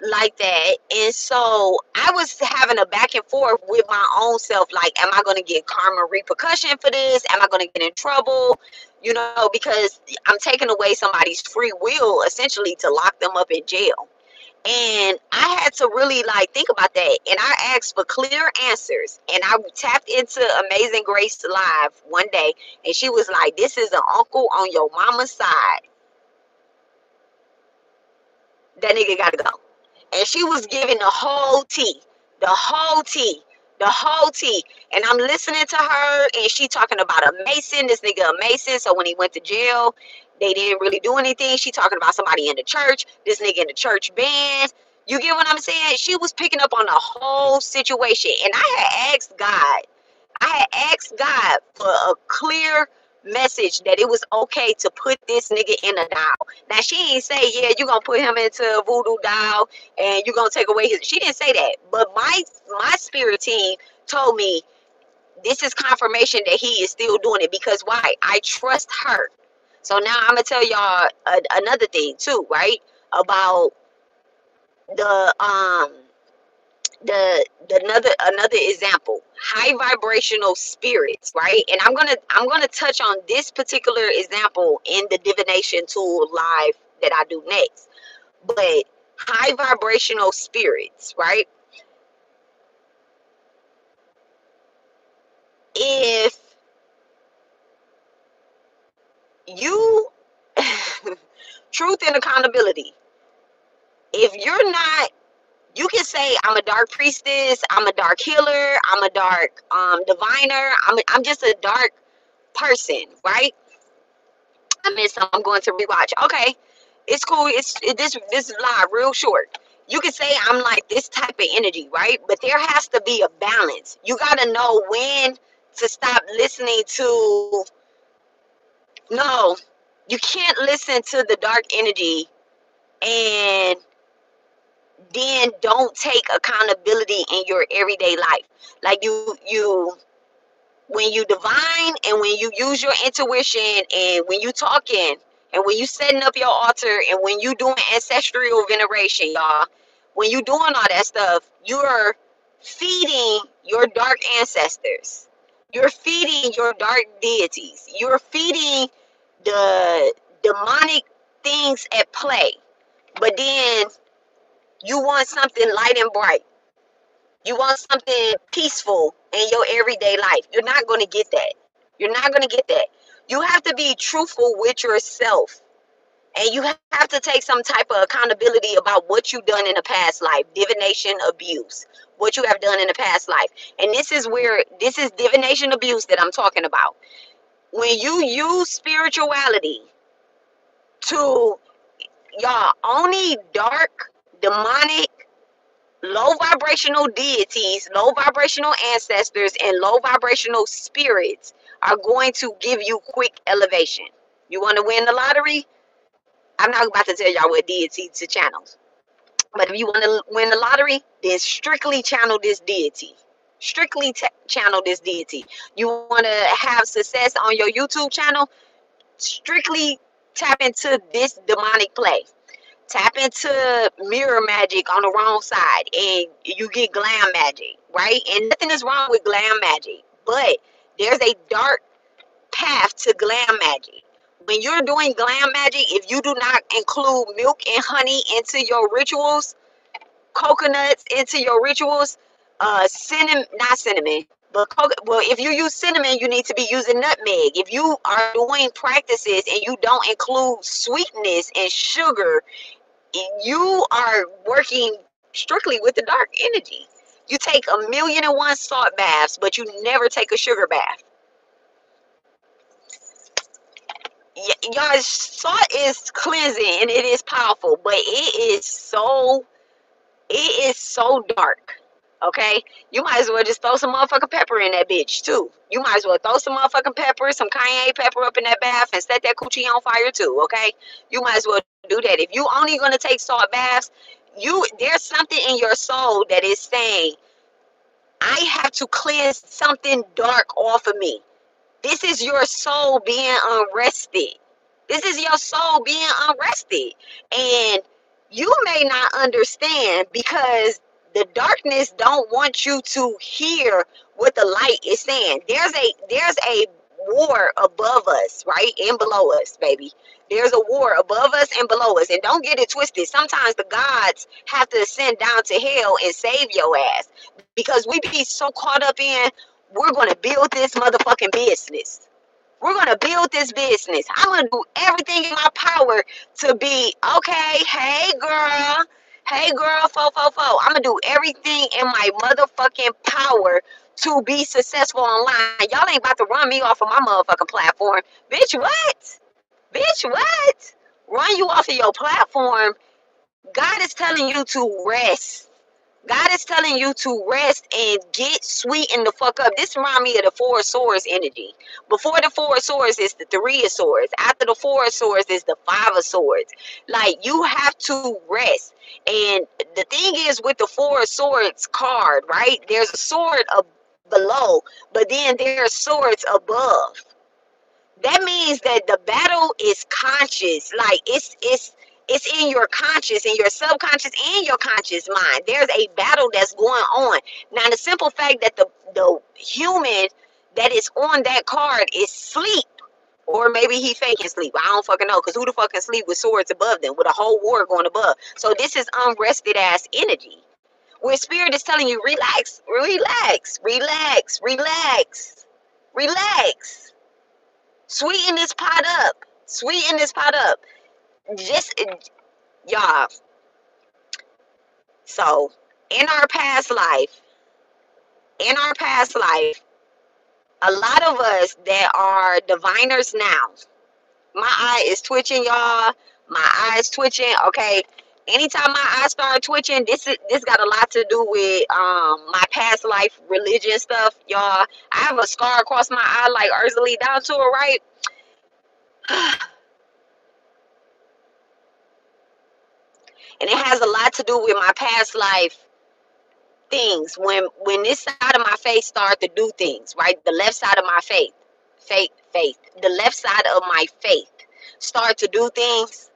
like that. And so I was having a back and forth with my own self, like, am I going to get karma repercussion for this? Am I going to get in trouble? Because I'm taking away somebody's free will essentially to lock them up in jail. And I had to really think about that. And I asked for clear answers. And I tapped into Amazing Grace Live one day. And she was like, this is an uncle on your mama's side. That nigga got to go. And she was giving the whole tea. The whole tea. The whole tea. And I'm listening to her, and she talking about a Mason, this nigga a Mason. So when he went to jail, they didn't really do anything. She talking about somebody in the church, this nigga in the church band. You get what I'm saying? She was picking up on the whole situation. And I had asked God for a clear message that it was okay to put this nigga in a doll. Now she ain't say, yeah, you gonna put him into a voodoo doll and you gonna take away his. She didn't say that, but my spirit team told me this is confirmation that he is still doing it, because why? I trust her. So now I'm gonna tell y'all another thing too, right? About the another example, high vibrational spirits, right? And I'm gonna touch on this particular example in the divination tool live that I do next. But high vibrational spirits, right? If you truth and accountability, if you're not, you can say I'm a dark priestess, I'm a dark healer, I'm a dark diviner, I'm just a dark person, right? I missed some. I'm going to rewatch. Okay, it's cool. This is live, real short. You can say I'm like this type of energy, right? But there has to be a balance. You gotta know when to stop listening to. No, you can't listen to the dark energy and then don't take accountability in your everyday life. Like you when you divine and when you use your intuition and when you talking and when you setting up your altar and when you doing ancestral veneration, y'all, when you doing all that stuff, you're feeding your dark ancestors. You're feeding your dark deities. You're feeding the demonic things at play. But then you want something light and bright. You want something peaceful in your everyday life. You're not going to get that. You're not going to get that. You have to be truthful with yourself. And you have to take some type of accountability about what you've done in the past life. Divination abuse. What you have done in the past life. And this is divination abuse that I'm talking about. When you use spirituality to, y'all, only dark, demonic, low vibrational deities, low vibrational ancestors, and low vibrational spirits are going to give you quick elevation. You want to win the lottery? I'm not about to tell y'all what deity to channel. But if you want to win the lottery, then strictly channel this deity. Strictly channel this deity. You want to have success on your YouTube channel? Strictly tap into this demonic play. Tap into mirror magic on the wrong side and you get glam magic, right? And nothing is wrong with glam magic, but there's a dark path to glam magic. When you're doing glam magic, if you do not include milk and honey into your rituals, coconuts into your rituals, cinnamon, not cinnamon, but well, if you use cinnamon, you need to be using nutmeg. If you are doing practices and you don't include sweetness and sugar, you are working strictly with the dark energy. You take 1,000,001 salt baths, but you never take a sugar bath. Y'all, salt is cleansing and it is powerful, but it is so dark. Okay, you might as well just throw some motherfucking pepper in that bitch too. You might as well throw some motherfucking pepper, some cayenne pepper up in that bath and set that coochie on fire too. Okay, you might as well do that. If you only gonna take salt baths, there's something in your soul that is saying, I have to cleanse something dark off of me. This is your soul being unrested. This is your soul being unrested. And you may not understand because the darkness don't want you to hear what the light is saying. There's a war above us, right? And below us, baby. There's a war above us and below us. And don't get it twisted. Sometimes the gods have to ascend down to hell and save your ass. Because we be so caught up in, we're going to build this motherfucking business. We're going to build this business. I'm going to do everything in my power to be, okay, hey girl, Hey girl, I'm gonna do everything in my motherfucking power to be successful online. Y'all ain't about to run me off of my motherfucking platform. Bitch, what? Bitch, what? Run you off of your platform. God is telling you to rest. God is telling you to rest and get sweetened the fuck up. This reminds me of the Four of Swords energy. Before the Four of Swords is the Three of Swords. After the Four of Swords is the Five of Swords. Like, you have to rest. And the thing is with the Four of Swords card, right? There's a sword below, but then there's swords above. That means that the battle is conscious. Like, it's in your conscious, in your subconscious, and your conscious mind. There's a battle that's going on. Now, the simple fact that the human that is on that card is sleep, or maybe he faking sleep. I don't fucking know, because who the fuck can sleep with swords above them, with a whole war going above? So this is unrested ass energy, where spirit is telling you, relax, relax, relax, relax, relax. Sweeten this pot up. Sweeten this pot up. Just, y'all. So, in our past life, a lot of us that are diviners now, my eye is twitching, y'all. My eye is twitching. Okay. Anytime my eyes start twitching, this got a lot to do with my past life religion stuff, y'all. I have a scar across my eye like Ursula down to it, right? And it has a lot to do with my past life things. When this side of my face start to do things, right? The left side of my faith, the left side of my faith start to do things.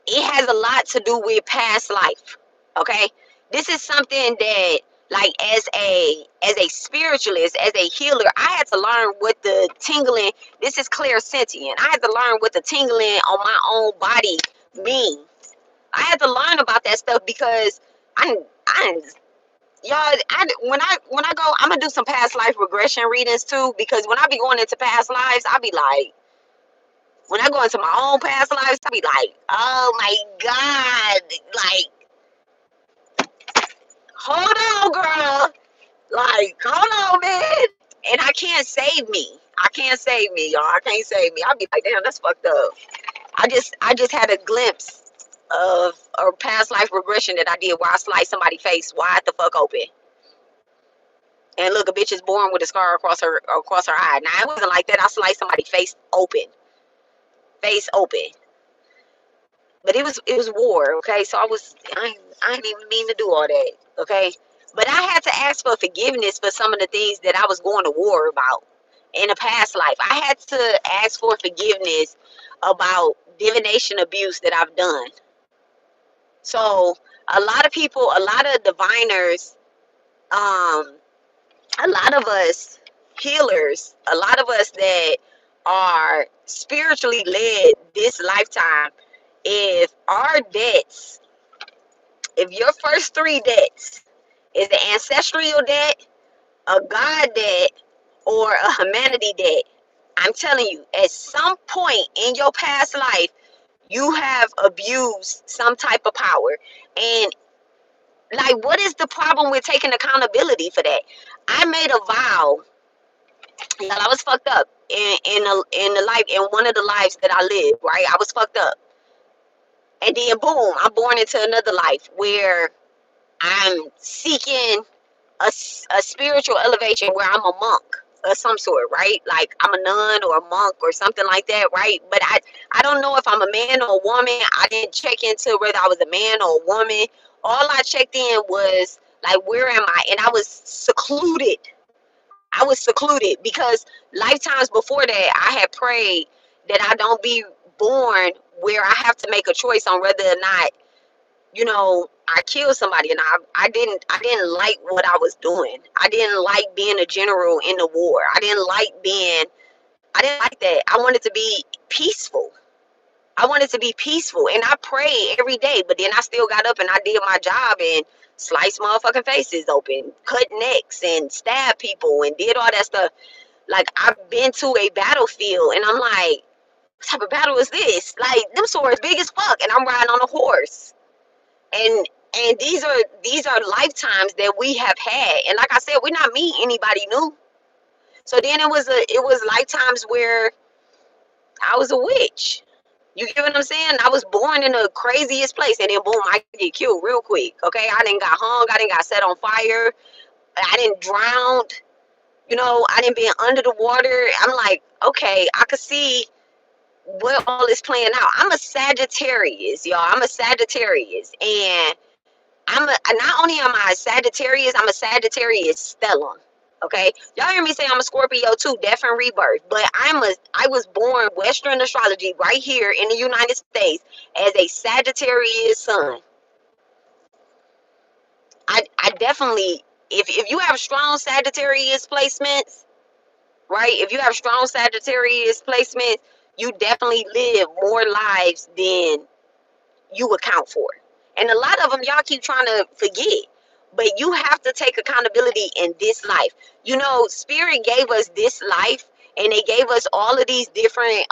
It has a lot to do with past life. Okay, this is something that, like, as a spiritualist, as a healer, I had to learn what the tingling. This is clairsentient. I had to learn what the tingling on my own body means. I had to learn about that stuff because I y'all, when I go, I'm gonna do some past life regression readings too, because when I be going into past lives, I be like, when I go into my own past lives, I be like, oh my god, like, hold on, girl, like, hold on, man, and I can't save me. I can't save me, y'all. I can't save me. I'll be like, damn, that's fucked up. I just had a glimpse of a past life regression that I did where I sliced somebody's face wide the fuck open. And look, a bitch is born with a scar across her eye. Now, it wasn't like that. I sliced somebody's face open, but it was war. Okay, so I didn't even mean to do all that. Okay, but I had to ask for forgiveness for some of the things that I was going to war about in a past life. I had to ask for forgiveness about divination abuse that I've done. So a lot of people, a lot of diviners, um, a lot of us healers, a lot of us that are spiritually led this lifetime, if our debts, if your first three debts is the ancestral debt, a God debt, or a humanity debt, I'm telling you, at some point in your past life, you have abused some type of power. And, like, what is the problem with taking accountability for that? I made a vow. Y'all, I was fucked up in the life, in one of the lives that I lived, right? I was fucked up. And then boom, I'm born into another life where I'm seeking a spiritual elevation, where I'm a monk of some sort, right? Like, I'm a nun or a monk or something like that, right? But I don't know if I'm a man or a woman. I didn't check into whether I was a man or a woman. All I checked in was, like, where am I? And I was secluded. Because lifetimes before that, I had prayed that I don't be born where I have to make a choice on whether or not, I killed somebody. And I didn't like what I was doing. I didn't like being a general in the war. I didn't like that. I wanted to be peaceful. And I prayed every day, but then I still got up and I did my job and sliced motherfucking faces open, cut necks, and stabbed people, and did all that stuff. Like, I've been to a battlefield, and I'm like, what type of battle is this? Like, them swords big as fuck, and I'm riding on a horse. And these are lifetimes that we have had. And like I said, we're not meeting anybody new. So then it was lifetimes where I was a witch. You get what I'm saying? I was born in the craziest place, and then boom, I get killed real quick. Okay, I didn't got hung, I didn't got set on fire, I didn't drown. I didn't been under the water. I'm like, okay, I could see what all is playing out. I'm a Sagittarius, y'all. I'm a Sagittarius, and not only am I a Sagittarius, I'm a Sagittarius stellium. Okay, y'all hear me say I'm a Scorpio too, death and rebirth. But I was born Western astrology right here in the United States as a Sagittarius sun. I definitely, if you have strong Sagittarius placements, right? If you have strong Sagittarius placements, you definitely live more lives than you account for. And a lot of them y'all keep trying to forget. But you have to take accountability in this life. Spirit gave us this life, and they gave us all of these different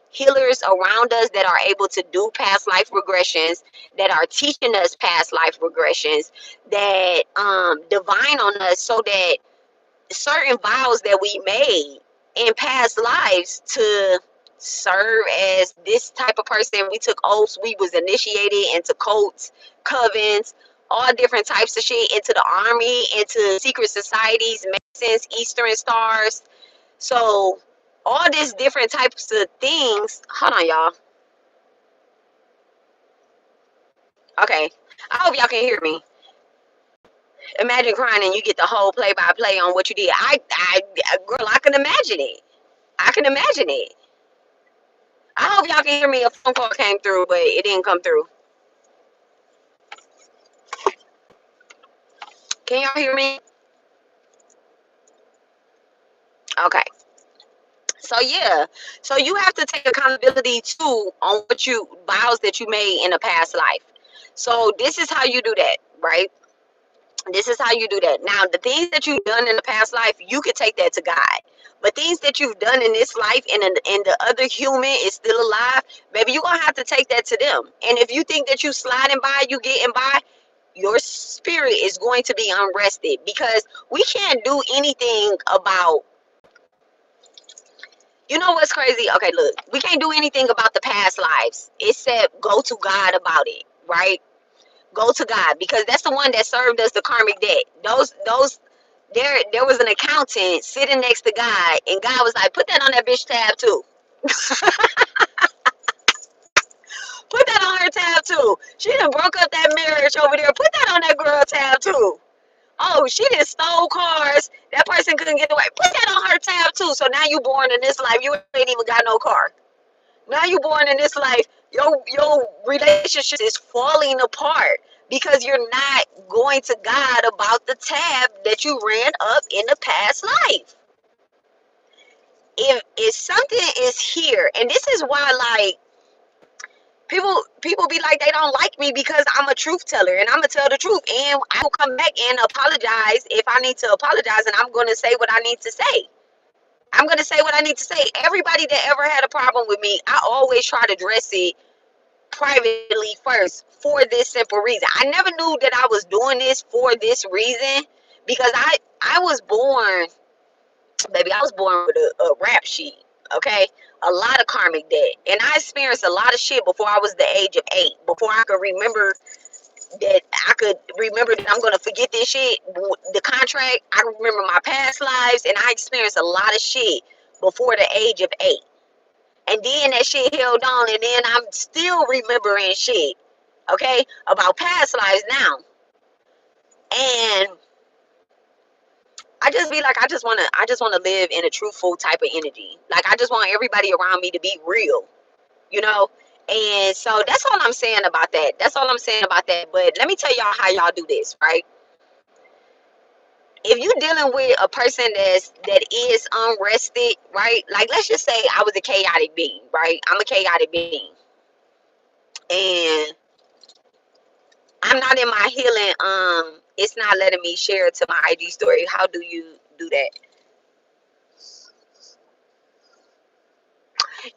healers around us that are able to do past life regressions, that are teaching us past life regressions, that divine on us, so that certain vows that we made in past lives to serve as this type of person. We took oaths, we was initiated into cults, covens, all different types of shit, into the army, into secret societies, Masons, Eastern Stars. So all these different types of things. Hold on, y'all. Okay, I hope y'all can hear me. Imagine crying and you get the whole play-by-play on what you did. Girl, I can imagine it. I can imagine it. I hope y'all can hear me. A phone call came through, but it didn't come through. Can y'all hear me? Okay. So yeah. So you have to take accountability too on what you vows that you made in a past life. So this is how you do that, right? This is how you do that. Now, the things that you've done in the past life, you can take that to God. But things that you've done in this life and the other human is still alive, baby, you're going to have to take that to them. And if you think that you sliding by, you getting by, your spirit is going to be unrested, because we can't do anything about, what's crazy? Okay, look, we can't do anything about the past lives except go to God about it, right? Go to God, because that's the one that served us the karmic debt. There was an accountant sitting next to God, and God was like, put that on that bitch tab too. Put that on her tab too. She done broke up that marriage over there. Put that on that girl tab too. Oh, she done stole cars. That person couldn't get away. Put that on her tab too. So now you born in this life, you ain't even got no car. Now you born in this life, your relationship is falling apart because you're not going to God about the tab that you ran up in the past life. If something is here, and this is why, like, people be like, they don't like me because I'm a truth teller, and I'm gonna tell the truth, and I will come back and apologize if I need to apologize, and I'm gonna say what I need to say. I'm gonna say what I need to say. Everybody that ever had a problem with me, I always try to address it privately first, for this simple reason. I never knew that I was doing this for this reason, because I was born, baby, I was born with a rap sheet, okay? A lot of karmic debt. And I experienced a lot of shit before I was the age of 8. Before I could remember that I'm gonna forget this shit. The contract, I remember my past lives, and I experienced a lot of shit before the age of 8. And then that shit held on, and then I'm still remembering shit, okay, about past lives now. And I just be like, I just wanna live in a truthful type of energy. Like, I just want everybody around me to be real, you know? And so that's all I'm saying about that. That's all I'm saying about that. But let me tell y'all how y'all do this, right? If you're dealing with a person that is unrested, right? Like, let's just say I was a chaotic being, right? I'm a chaotic being. And I'm not in my healing. It's not letting me share it to my IG story. How do you do that?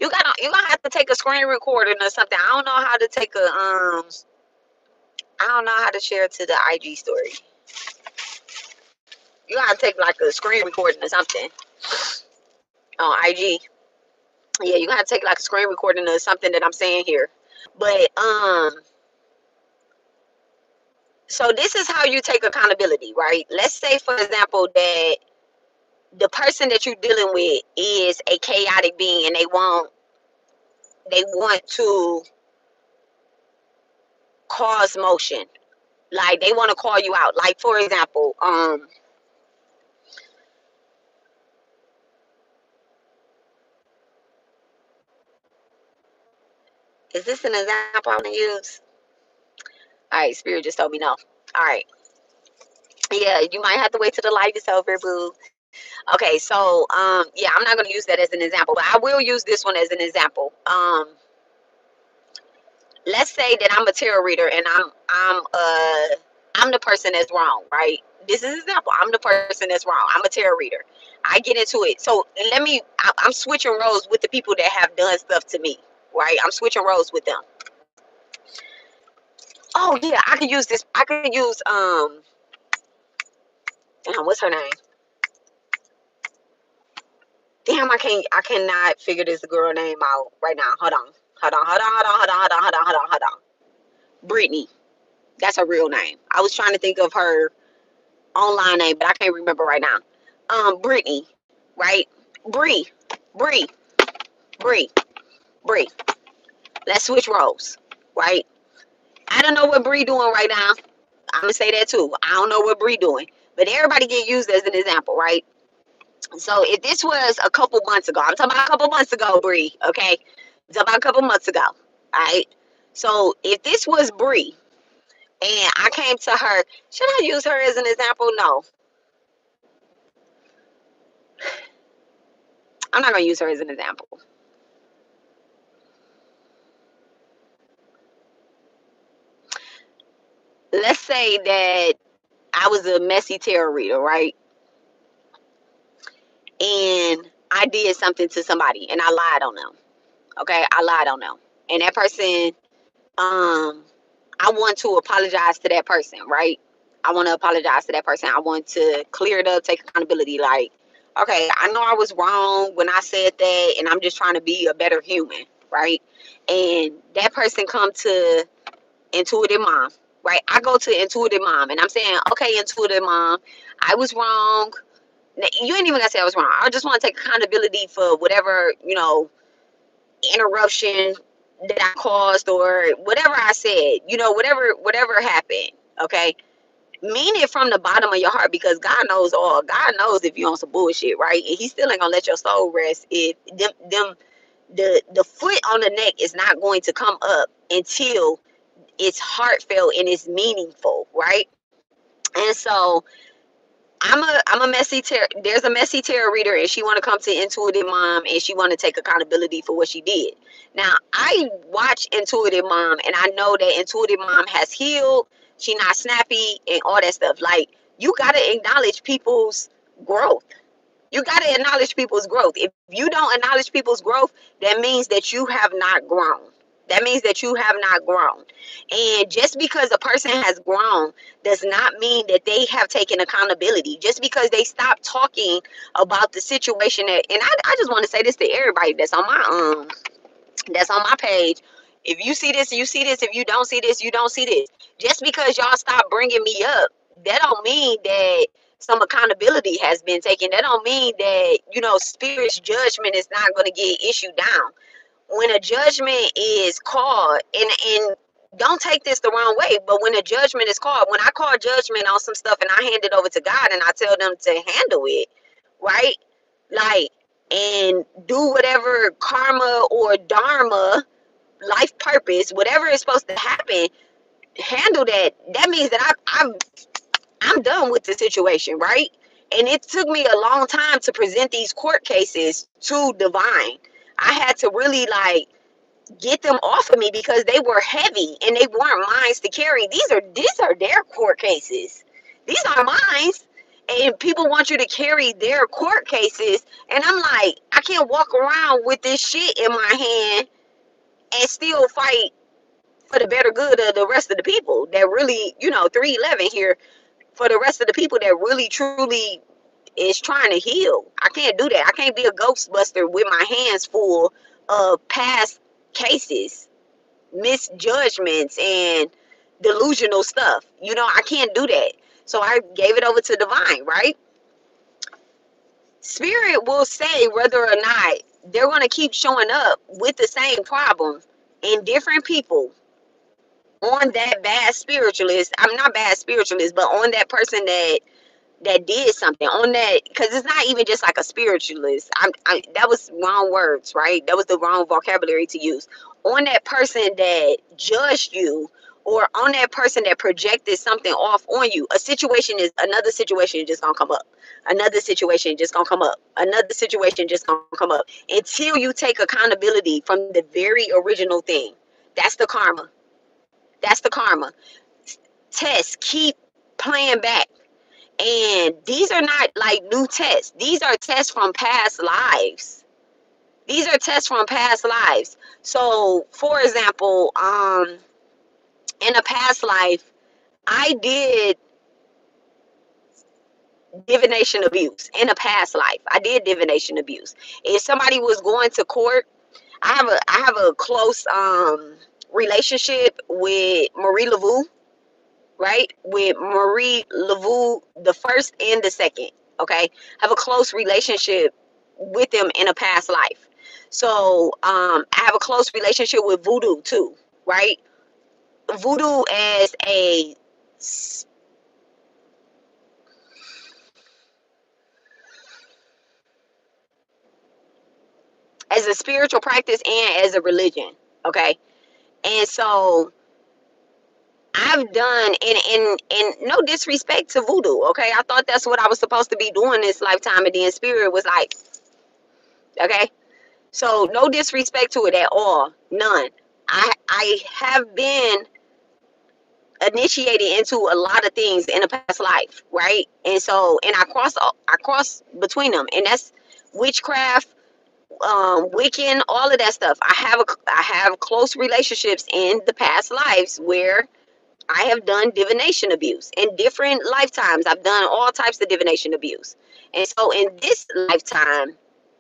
You gonna have to take a screen recording or something. I don't know how to take a I don't know how to share to the IG story. You gotta take like a screen recording or something on IG. Yeah, you gotta take like a screen recording or something that I'm saying here. But so this is how you take accountability, right? Let's say, for example, that the person that you're dealing with is a chaotic being, and they want to cause motion. Like they want to call you out. Like for example, is this an example I'm gonna use? All right, Spirit just told me no. All right, yeah, you might have to wait till the light is over, boo. Okay, so yeah, I'm not gonna use that as an example, but I will use this one as an example. Let's say that I'm a tarot reader and I'm the person that's wrong, right? This is an example. I'm the person that's wrong. I'm a tarot reader. I get into it. So I'm switching roles with the people that have done stuff to me, right? I'm switching roles with them. Oh yeah, I could use this. I could use damn, what's her name? Damn, I cannot figure this girl name out right now. Hold on. Brittany. That's her real name. I was trying to think of her online name, but I can't remember right now. Brittany, right? Bree, Bree, Bree, Bree. Let's switch roles, right? I don't know what Bree doing right now. I'm gonna say that too. I don't know what Bree doing, but everybody get used as an example, right? So if this was a couple months ago, I'm talking about a couple months ago, Bree. Okay, I'm talking about a couple months ago, all right? So if this was Bree, and I came to her, should I use her as an example? No, I'm not gonna use her as an example. Let's say that I was a messy tarot reader, right? And I did something to somebody and I lied on them. Okay, I lied on them. And that person, I want to apologize to that person, right? I want to apologize to that person. I want to clear it up, take accountability. Like, okay, I know I was wrong when I said that, and I'm just trying to be a better human, right? And that person come to Intuitive Mom, right? I go to Intuitive Mom, and I'm saying, okay, Intuitive Mom, I was wrong. You ain't even gotta say I was wrong. I just want to take accountability for whatever, interruption that I caused or whatever I said, whatever happened. Okay. Mean it from the bottom of your heart because God knows all. God knows if you on some bullshit, right? And he still ain't gonna let your soul rest if the foot on the neck is not going to come up until it's heartfelt and it's meaningful, right? And so I'm a messy tarot. There's a messy tarot reader, and she want to come to Intuitive Mom, and she want to take accountability for what she did. Now I watch Intuitive Mom, and I know that Intuitive Mom has healed. She not snappy and all that stuff. Like you gotta acknowledge people's growth. You gotta acknowledge people's growth. If you don't acknowledge people's growth, that means that you have not grown. That means that you have not grown. And just because a person has grown does not mean that they have taken accountability. Just because they stop talking about the situation that, and I just want to say this to everybody that's on my page. If you see this, you see this. If you don't see this, you don't see this. Just because y'all stop bringing me up, that don't mean that some accountability has been taken. That don't mean that, spirit's judgment is not going to get issued down. When a judgment is called, and don't take this the wrong way, but when a judgment is called, when I call judgment on some stuff and I hand it over to God and I tell them to handle it, right? Like, and do whatever karma or dharma, life purpose, whatever is supposed to happen, handle that. That means that I'm done with the situation, right? And it took me a long time to present these court cases to divine. I had to really get them off of me because they were heavy and they weren't mine to carry. These are their court cases. These are mine. And people want you to carry their court cases. And I'm like, I can't walk around with this shit in my hand and still fight for the better good of the rest of the people that really, 311 here, for the rest of the people that really truly is trying to heal. I can't do that. I can't be a ghostbuster with my hands full of past cases, misjudgments, and delusional stuff. I can't do that. So I gave it over to divine, right? Spirit will say whether or not they're going to keep showing up with the same problem in different people on that bad spiritualist. I'm not bad spiritualist, but on that person that did something on that, because it's not even just like a spiritualist. That was wrong words, right? That was the wrong vocabulary to use. On that person that judged you, or on that person that projected something off on you. Another situation is just gonna come up. Another situation just gonna come up. Another situation just gonna come up until you take accountability from the very original thing. That's the karma. That's the karma. Test. Keep playing back. And these are not like new tests. These are tests from past lives. These are tests from past lives. So, for example, in a past life, I did divination abuse. In a past life, I did divination abuse. If somebody was going to court, I have a close relationship with Marie Laveau, right? With Marie Laveau, the first and the second. Okay, have a close relationship with them in a past life. So I have a close relationship with voodoo too, right? Voodoo as a spiritual practice and as a religion. Okay, and so I've done, and no disrespect to voodoo. Okay, I thought that's what I was supposed to be doing this lifetime, and then spirit was like, okay. So no disrespect to it at all, none. I have been initiated into a lot of things in a past life, right? And so, and I cross between them, and that's witchcraft, Wiccan, all of that stuff. I have close relationships in the past lives where I have done divination abuse in different lifetimes. I've done all types of divination abuse, and so in this lifetime,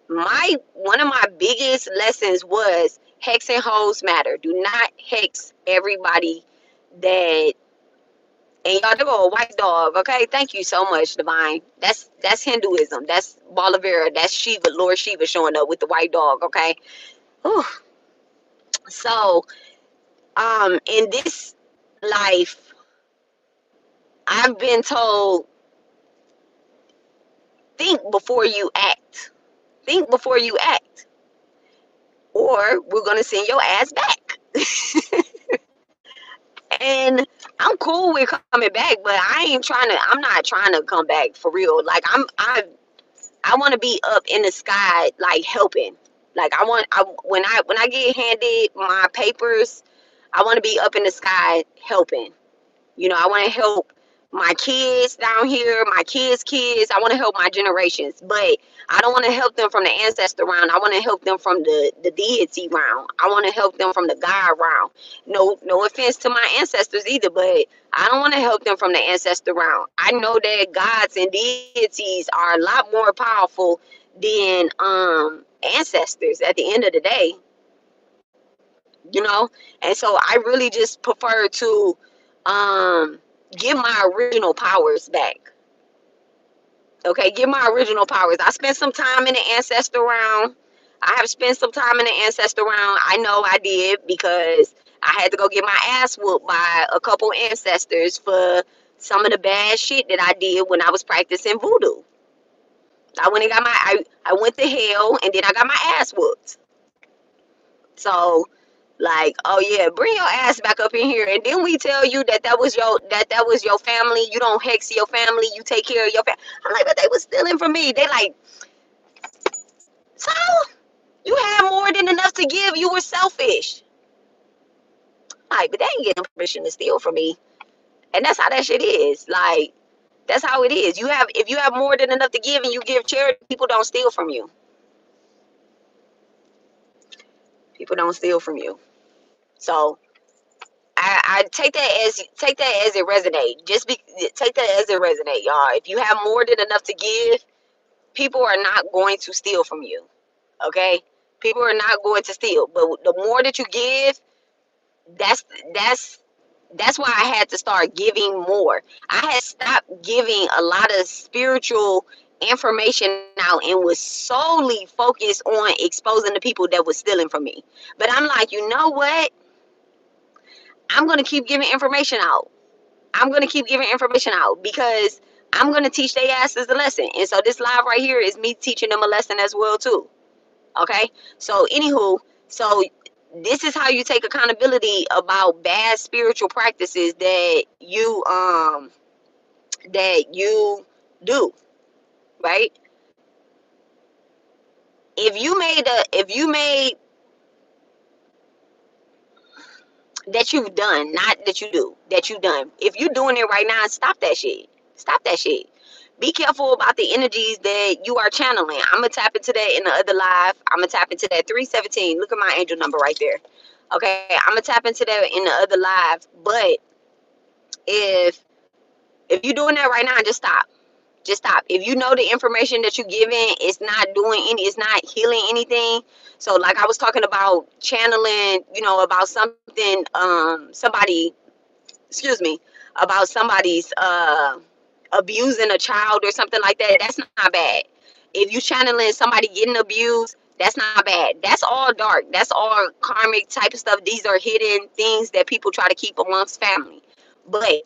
my one of my biggest lessons was hex and hoes matter. Do not hex everybody that, and y'all, there go a white dog. Okay, thank you so much, divine. That's Hinduism. That's Balavera. That's Shiva, Lord Shiva showing up with the white dog. Okay. Whew. So in this life, I've been told, think before you act. Think before you act, or we're gonna send your ass back. And I'm cool with coming back, but I'm not trying to come back for real. Like I want to be up in the sky, like helping. Like when I get handed my papers, I want to be up in the sky helping. I want to help my kids down here, my kids. I want to help my generations, but I don't want to help them from the ancestor round. I want to help them from the deity round. I want to help them from the God round. No offense to my ancestors either, but I don't want to help them from the ancestor round. I know that gods and deities are a lot more powerful than ancestors at the end of the day, you know. And so I really just prefer to um give my original powers back. Okay, give my original powers. I spent some time in the ancestor round. I have spent some time in the ancestor round. I know I did, because I had to go get my ass whooped by a couple ancestors for some of the bad shit that I did when I was practicing voodoo. I went to hell, and then I got my ass whooped. So, like, oh yeah, bring your ass back up in here, and then we tell you that was your family. You don't hex your family. You take care of your family. I'm like, but they was stealing from me. They like, so you had more than enough to give. You were selfish. Like, but they ain't getting permission to steal from me, and that's how that shit is. Like, that's how it is. If you have more than enough to give and you give charity, people don't steal from you. People don't steal from you. So I take that as it resonate. Take that as it resonate, y'all. If you have more than enough to give, people are not going to steal from you. Okay, people are not going to steal. But the more that you give, that's that's that's why I had to start giving more. I had stopped giving a lot of spiritual information out and was solely focused on exposing the people that was stealing from me. But I'm like, you know what? I'm gonna keep giving information out. I'm gonna keep giving information out because I'm gonna teach their asses a lesson. And so this live right here is me teaching them a lesson as well too. Okay. So anywho, so this is how you take accountability about bad spiritual practices that you do, right? If you made that you've done, not that you do, that you done. If you're doing it right now, stop that shit. Stop that shit. Be careful about the energies that you are channeling. I'm gonna tap into that in the other live. I'm gonna tap into that 317. Look at my angel number right there. Okay, I'm gonna tap into that in the other live. But if you're doing that right now, just stop. Just stop. If you know the information that you're giving is not doing any, it's not healing anything. So like I was talking about channeling, about something, somebody, excuse me, about somebody's abusing a child or something like that. That's not bad. If you channeling somebody getting abused, that's not bad. That's all dark. That's all karmic type of stuff. These are hidden things that people try to keep amongst family. But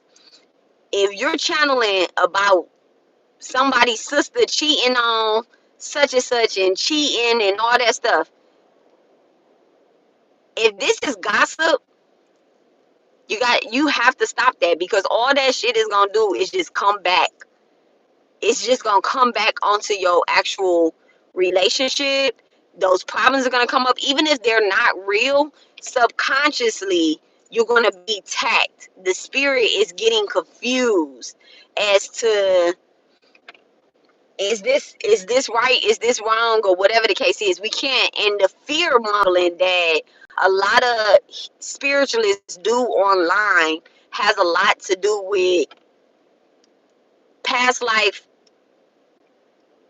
if you're channeling about somebody's sister cheating on such and such and cheating and all that stuff, if this is gossip, you have to stop that, because all that shit is gonna do is just come back. It's just gonna come back onto your actual relationship. Those problems are gonna come up, even if they're not real. Subconsciously, you're gonna be tacked. The spirit is getting confused as to, is this right, is this wrong, or whatever the case is. We can't. And the fear modeling that a lot of spiritualists do online has a lot to do with past life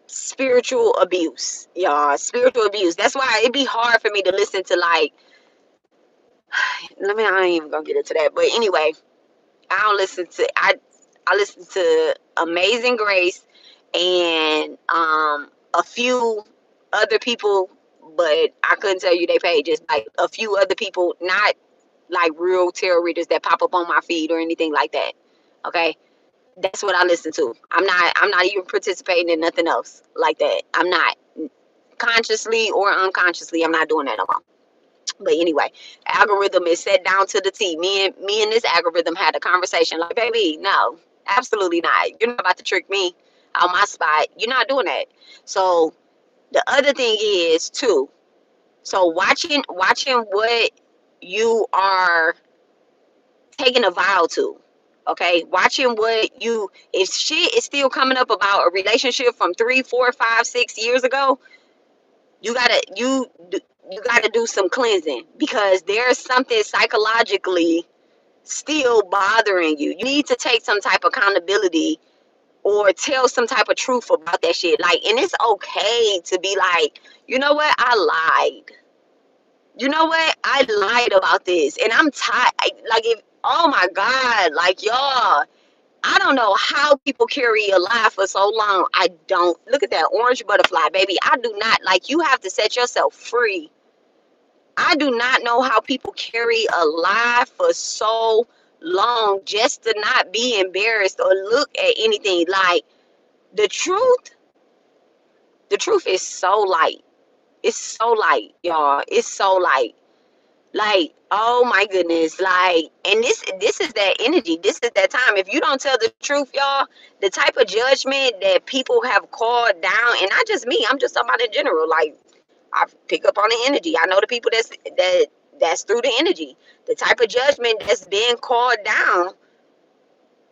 spiritual abuse, y'all. Spiritual abuse. That's why it'd be hard for me to listen to, like, I ain't even gonna get into that. But anyway, I listen to Amazing Grace and a few other people, but I couldn't tell you they paid. Just like a few other people, not like real tarot readers that pop up on my feed or anything like that. Okay, that's what I listen to. I'm not even participating in nothing else like that. I'm not, consciously or unconsciously. I'm not doing that no more. But anyway, algorithm is set down to the T. Me and this algorithm had a conversation. Like, baby, no, absolutely not. You're not about to trick me on my spot. You're not doing that. So the other thing is too. So watching what you are taking a vow to. Okay, watching what you, if shit is still coming up about a relationship from 3, 4, 5, 6 years ago, you gotta you gotta do some cleansing, because there's something psychologically still bothering you. You need to take some type of accountability or tell some type of truth about that shit. Like, and it's okay to be like, you know what, I lied. You know what, I lied about this, and I'm tired. Like, if, oh my God, like, y'all, I don't know how people carry a lie for so long. I don't. Look at that orange butterfly, baby. I do not. Like, you have to set yourself free. I do not know how people carry a lie for so long just to not be embarrassed or look at anything. Like, the truth, the truth is so light. It's so light, y'all. It's so light. Like, oh my goodness. Like, and this is that energy. This is that time. If you don't tell the truth, y'all, the type of judgment that people have called down, and not just me, I'm just talking about in general. Like, I pick up on the energy. I know the people that's through the energy. The type of judgment that's being called down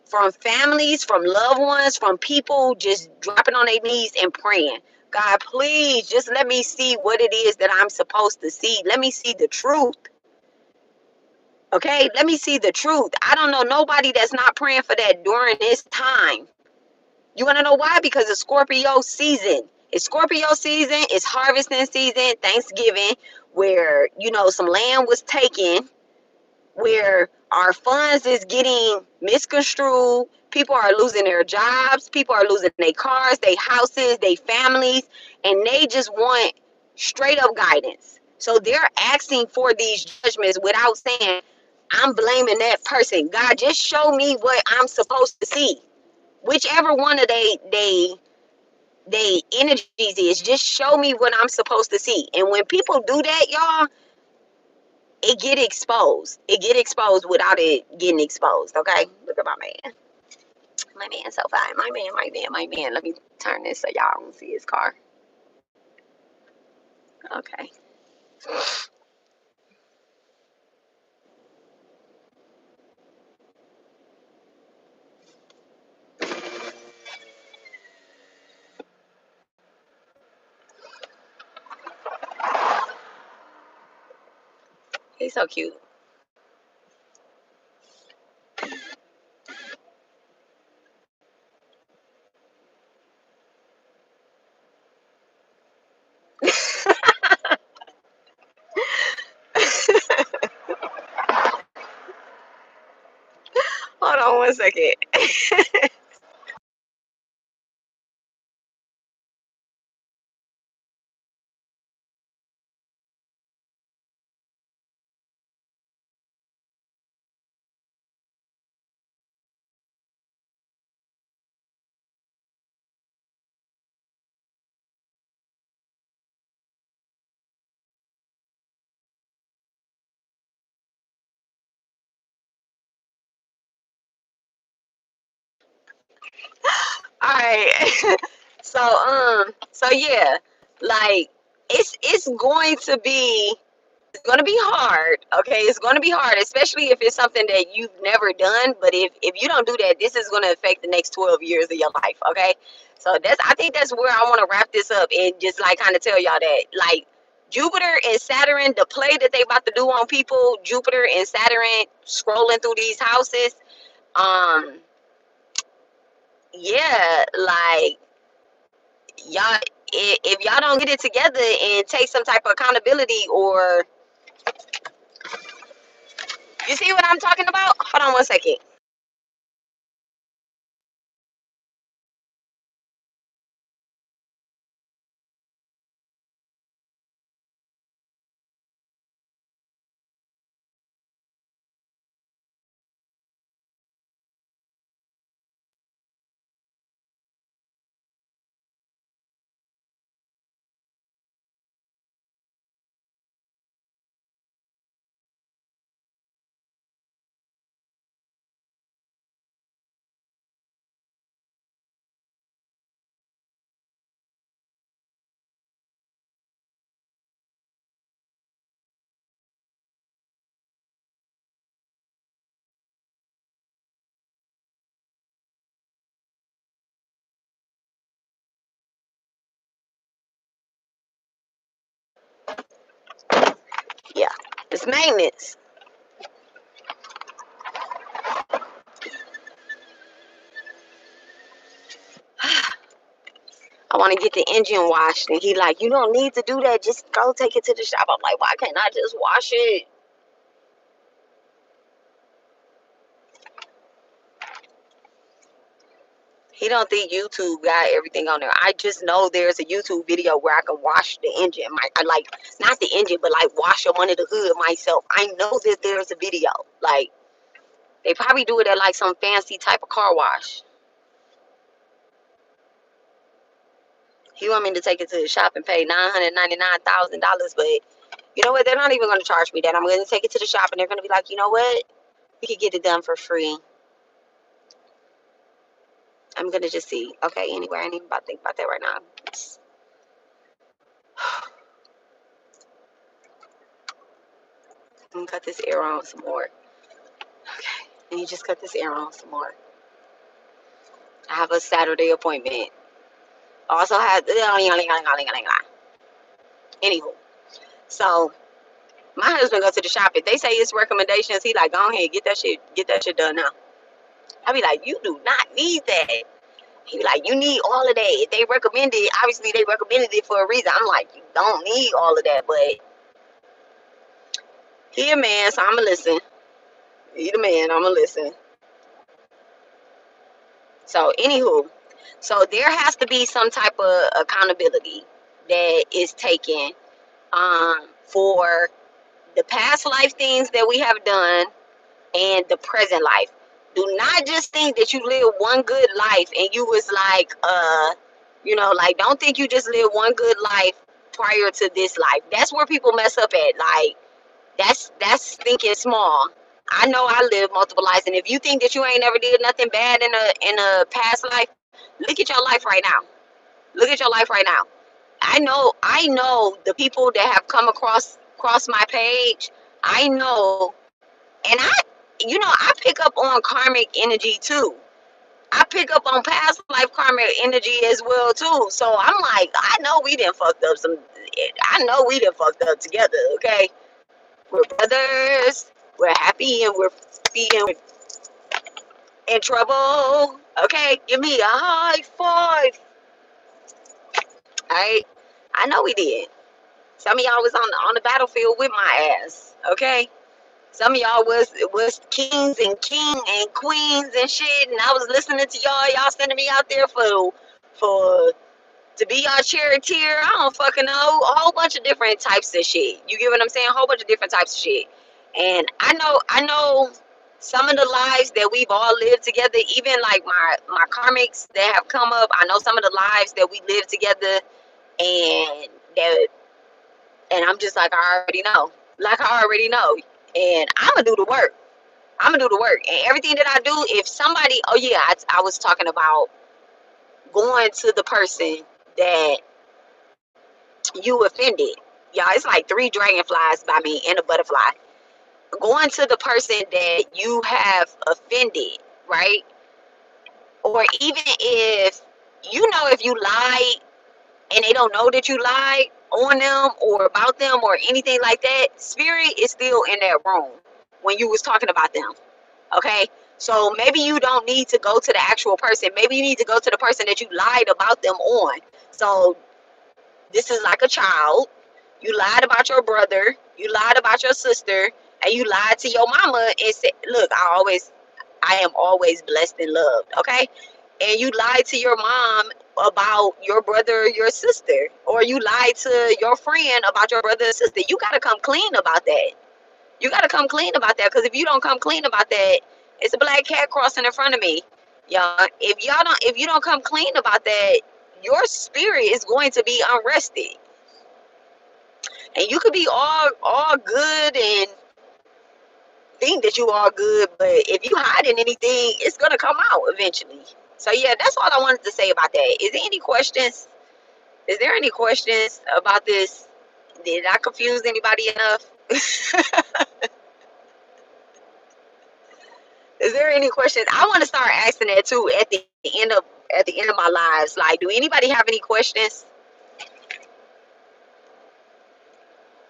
from families, from loved ones, from people just dropping on their knees and praying. God, please just let me see what it is that I'm supposed to see. Let me see the truth. Okay, let me see the truth. I don't know nobody that's not praying for that during this time. You want to know why? Because it's Scorpio season. It's Scorpio season. It's harvesting season. Thanksgiving, where some land was taken, where our funds is getting misconstrued. People are losing their jobs. People are losing their cars, their houses, their families, and they just want straight up guidance. So they're asking for these judgments without saying, I'm blaming that person. God, just show me what I'm supposed to see. Whichever one of they energies is, just show me what I'm supposed to see. And when people do that, y'all, it get exposed. It get exposed without it getting exposed. Okay, look at my man. My man so fine. My man. Let me turn this so y'all don't see his car. Okay. He's so cute. Hold on one second. All right. So yeah, like it's going to be hard. Okay, it's going to be hard, especially if it's something that you've never done. But if you don't do that, this is going to affect the next 12 years of your life. Okay, so I think that's where I want to wrap this up and just like kind of tell y'all that, like, Jupiter and Saturn, the play that they about to do on people, Jupiter and Saturn scrolling through these houses. um yeah, like, y'all, if y'all don't get it together and take some type of accountability, or you see what I'm talking about. Hold on one second. Yeah, it's maintenance. I want to get the engine washed, and he like, you don't need to do that. Just go take it to the shop. I'm like, why can't I just wash it? He don't think YouTube got everything on there. I just know there's a YouTube video where I can wash the engine. I like, not the engine, but like wash up under the hood myself. I know that there's a video. Like, they probably do it at like some fancy type of car wash. He want me to take it to the shop and pay $999,000, but you know what? They're not even going to charge me that. I'm going to take it to the shop, and they're going to be like, you know what? We could get it done for free. I'm going to just see. Okay, anyway, I ain't even about to think about that right now. I'm going to cut this air on some more. Okay, and you just cut this air on some more. I have a Saturday appointment. Also have, anywho, so My husband go to the shop. If they say it's recommendations, he like, go ahead, get that shit done now. I be like, you do not need that. He be like, you need all of that. If they recommend it, obviously they recommended it for a reason. I'm like, you don't need all of that, but he a man, so I'ma listen. He the man, I'ma listen. So anywho, so there has to be some type of accountability that is taken for the past life things that we have done and the present life. Do not just think that you live one good life and you was like, like don't think you just live one good life prior to this life. That's where people mess up at. Like that's thinking small. I know I live multiple lives, and if you think that you ain't never did nothing bad in a past life, look at your life right now. Look at your life right now. I know the people that have come across my page. I know, and I pick up on karmic energy too. I pick up on past life karmic energy as well too. So I'm like, I know we didn't fucked up some. I know we didn't fucked up together. Okay, we're brothers. We're happy and we're being in trouble. Okay, give me a high five. All right, I know we did. Some of y'all was on the battlefield with my ass. Okay. Some of y'all was kings and queens and shit, and I was listening to y'all. Y'all sending me out there for to be y'all charioteer. I don't fucking know, a whole bunch of different types of shit. You get what I'm saying? A whole bunch of different types of shit. And I know some of the lives that we've all lived together. Even like my karmics that have come up. I know some of the lives that we lived together, and that and I'm just like I already know. Like I already know, and I'ma do the work. I'm gonna do the work, and everything that I do. If somebody, oh yeah, I was talking about going to the person that you offended. Yeah, it's like 3 dragonflies by me and a butterfly. Going to the person that you have offended, right? Or even if you lied and they don't know that you lied on them or about them or anything like that, spirit is still in that room when you was talking about them. Okay, so maybe you don't need to go to the actual person. Maybe you need to go to the person that you lied about them on. So this is like a child. You lied about your brother, you lied about your sister, and you lied to your mama and said, look, I am always blessed and loved. Okay, and you lied to your mom about your brother or your sister, or you lied to your friend about your brother and sister. You got to come clean about that. You got to come clean about that, because if you don't come clean about that, it's a black cat crossing in front of me, y'all. If you don't come clean about that, your spirit is going to be unrested, and you could be all good and think that you are good, but if you hiding anything, it's gonna come out eventually. So yeah, that's all I wanted to say about that. Is there any questions? Is there any questions about this? Did I confuse anybody enough? Is there any questions? I want to start asking that too at the end of my lives. Like, do anybody have any questions?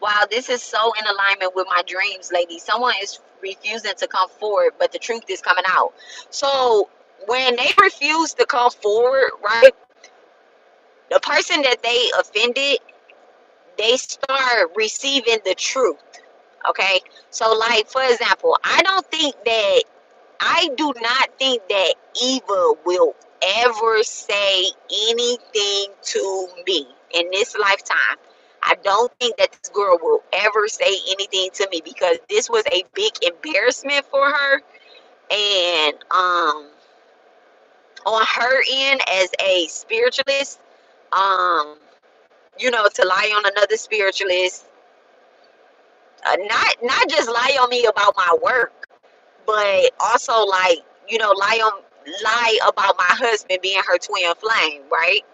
Wow, this is so in alignment with my dreams, lady. Someone is refusing to come forward, but the truth is coming out. So when they refuse to come forward, right? The person that they offended, they start receiving the truth. Okay. So like for example, I do not think that Eva will ever say anything to me in this lifetime. I don't think that this girl will ever say anything to me, because this was a big embarrassment for her. And on her end as a spiritualist, um, to lie on another spiritualist, not just lie on me about my work, but also like lie about my husband being her twin flame, right?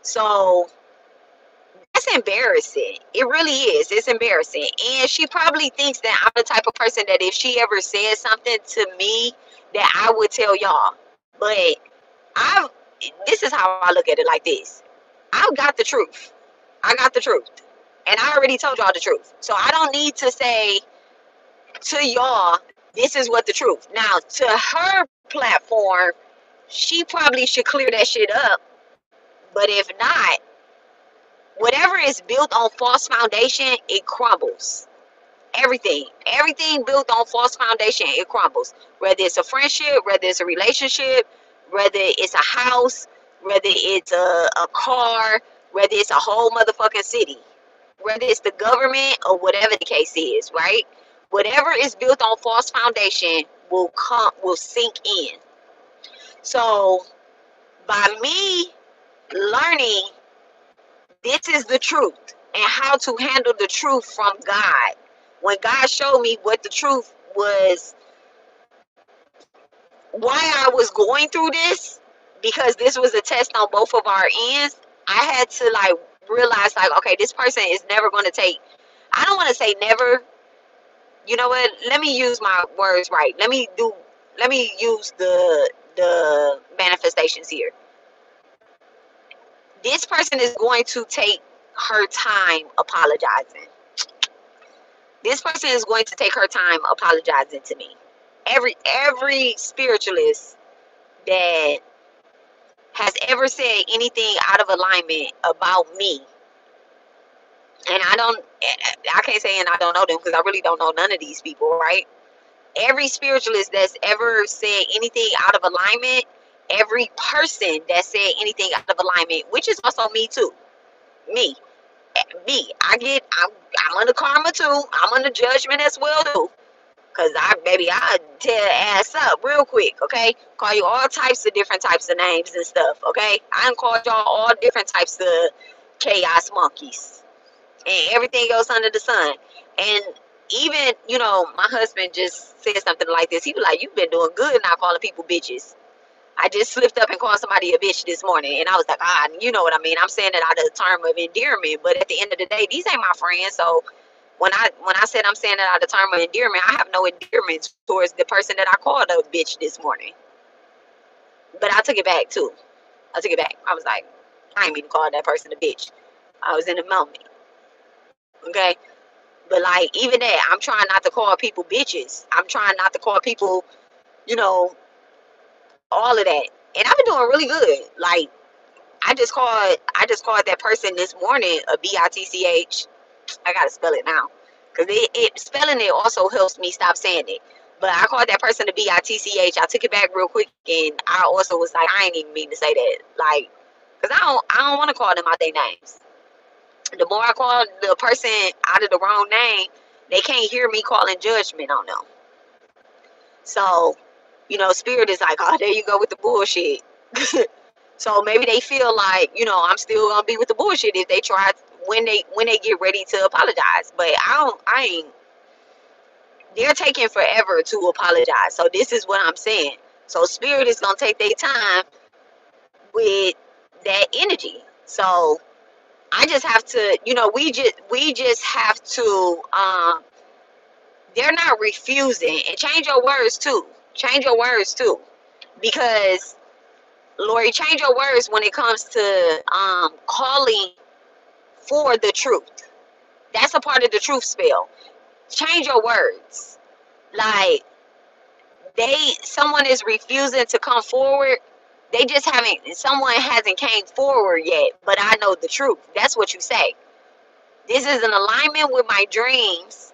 So that's embarrassing. It really is. It's embarrassing, and she probably thinks that I'm the type of person that if she ever says something to me, that I would tell y'all. But I this is how I look at it, like this. I've got the truth. I got the truth. And I already told y'all the truth. So I don't need to say to y'all, this is what the truth. Now, to her platform, she probably should clear that shit up. But if not, whatever is built on false foundation, it crumbles. Everything built on false foundation, it crumbles. Whether it's a friendship, whether it's a relationship, whether it's a house, whether it's a car, whether it's a whole motherfucking city, whether it's the government or whatever the case is, right? Whatever is built on false foundation will sink in. So by me learning this is the truth and how to handle the truth from God, when God showed me what the truth was, why I was going through this, because this was a test on both of our ends, I had to like realize like, okay, this person is never going to take, I don't want to say never, you know what, let me use my words right. Let me use the manifestations here. This person is going to take her time apologizing. This person is going to take her time apologizing to me. Every spiritualist that has ever said anything out of alignment about me, and I can't say and I don't know them because I really don't know none of these people, right? Every spiritualist that's ever said anything out of alignment, every person that said anything out of alignment, which is also me too, me, I'm under karma too. I'm under judgment as well too. Cause I tear ass up real quick, okay? Call you all types of different types of names and stuff, okay? I done called y'all all different types of chaos monkeys and everything else under the sun. And even, my husband just said something like this. He was like, "You've been doing good not calling people bitches." I just slipped up and called somebody a bitch this morning, and I was like, you know what I mean? I'm saying it out of the term of endearment, but at the end of the day, these ain't my friends, so when I said I'm saying it out of the term of endearment, I have no endearment towards the person that I called a bitch this morning. But I took it back too. I took it back. I was like, I ain't even called that person a bitch. I was in the moment. Okay? But like even that, I'm trying not to call people bitches. I'm trying not to call people, all of that. And I've been doing really good. Like I just called that person this morning a bitch. I gotta spell it now, because it spelling it also helps me stop saying it. But I called that person a bitch. I took it back real quick, and I also was like, I ain't even mean to say that, like, because I don't want to call them out their names. The more I call the person out of the wrong name, they can't hear me calling judgment on them. So, spirit is like, oh, there you go with the bullshit. So maybe they feel like, I'm still gonna be with the bullshit if they try when they get ready to apologize. But I ain't. They're taking forever to apologize. So this is what I'm saying. So spirit is gonna take their time with that energy. So I just have to, we just have to. They're not refusing, and change your words too. Change your words too, because Lori, change your words when it comes to calling for the truth. That's a part of the truth spell. Change your words. Like someone is refusing to come forward. Someone hasn't came forward yet, but I know the truth. That's what you say. This is in alignment with my dreams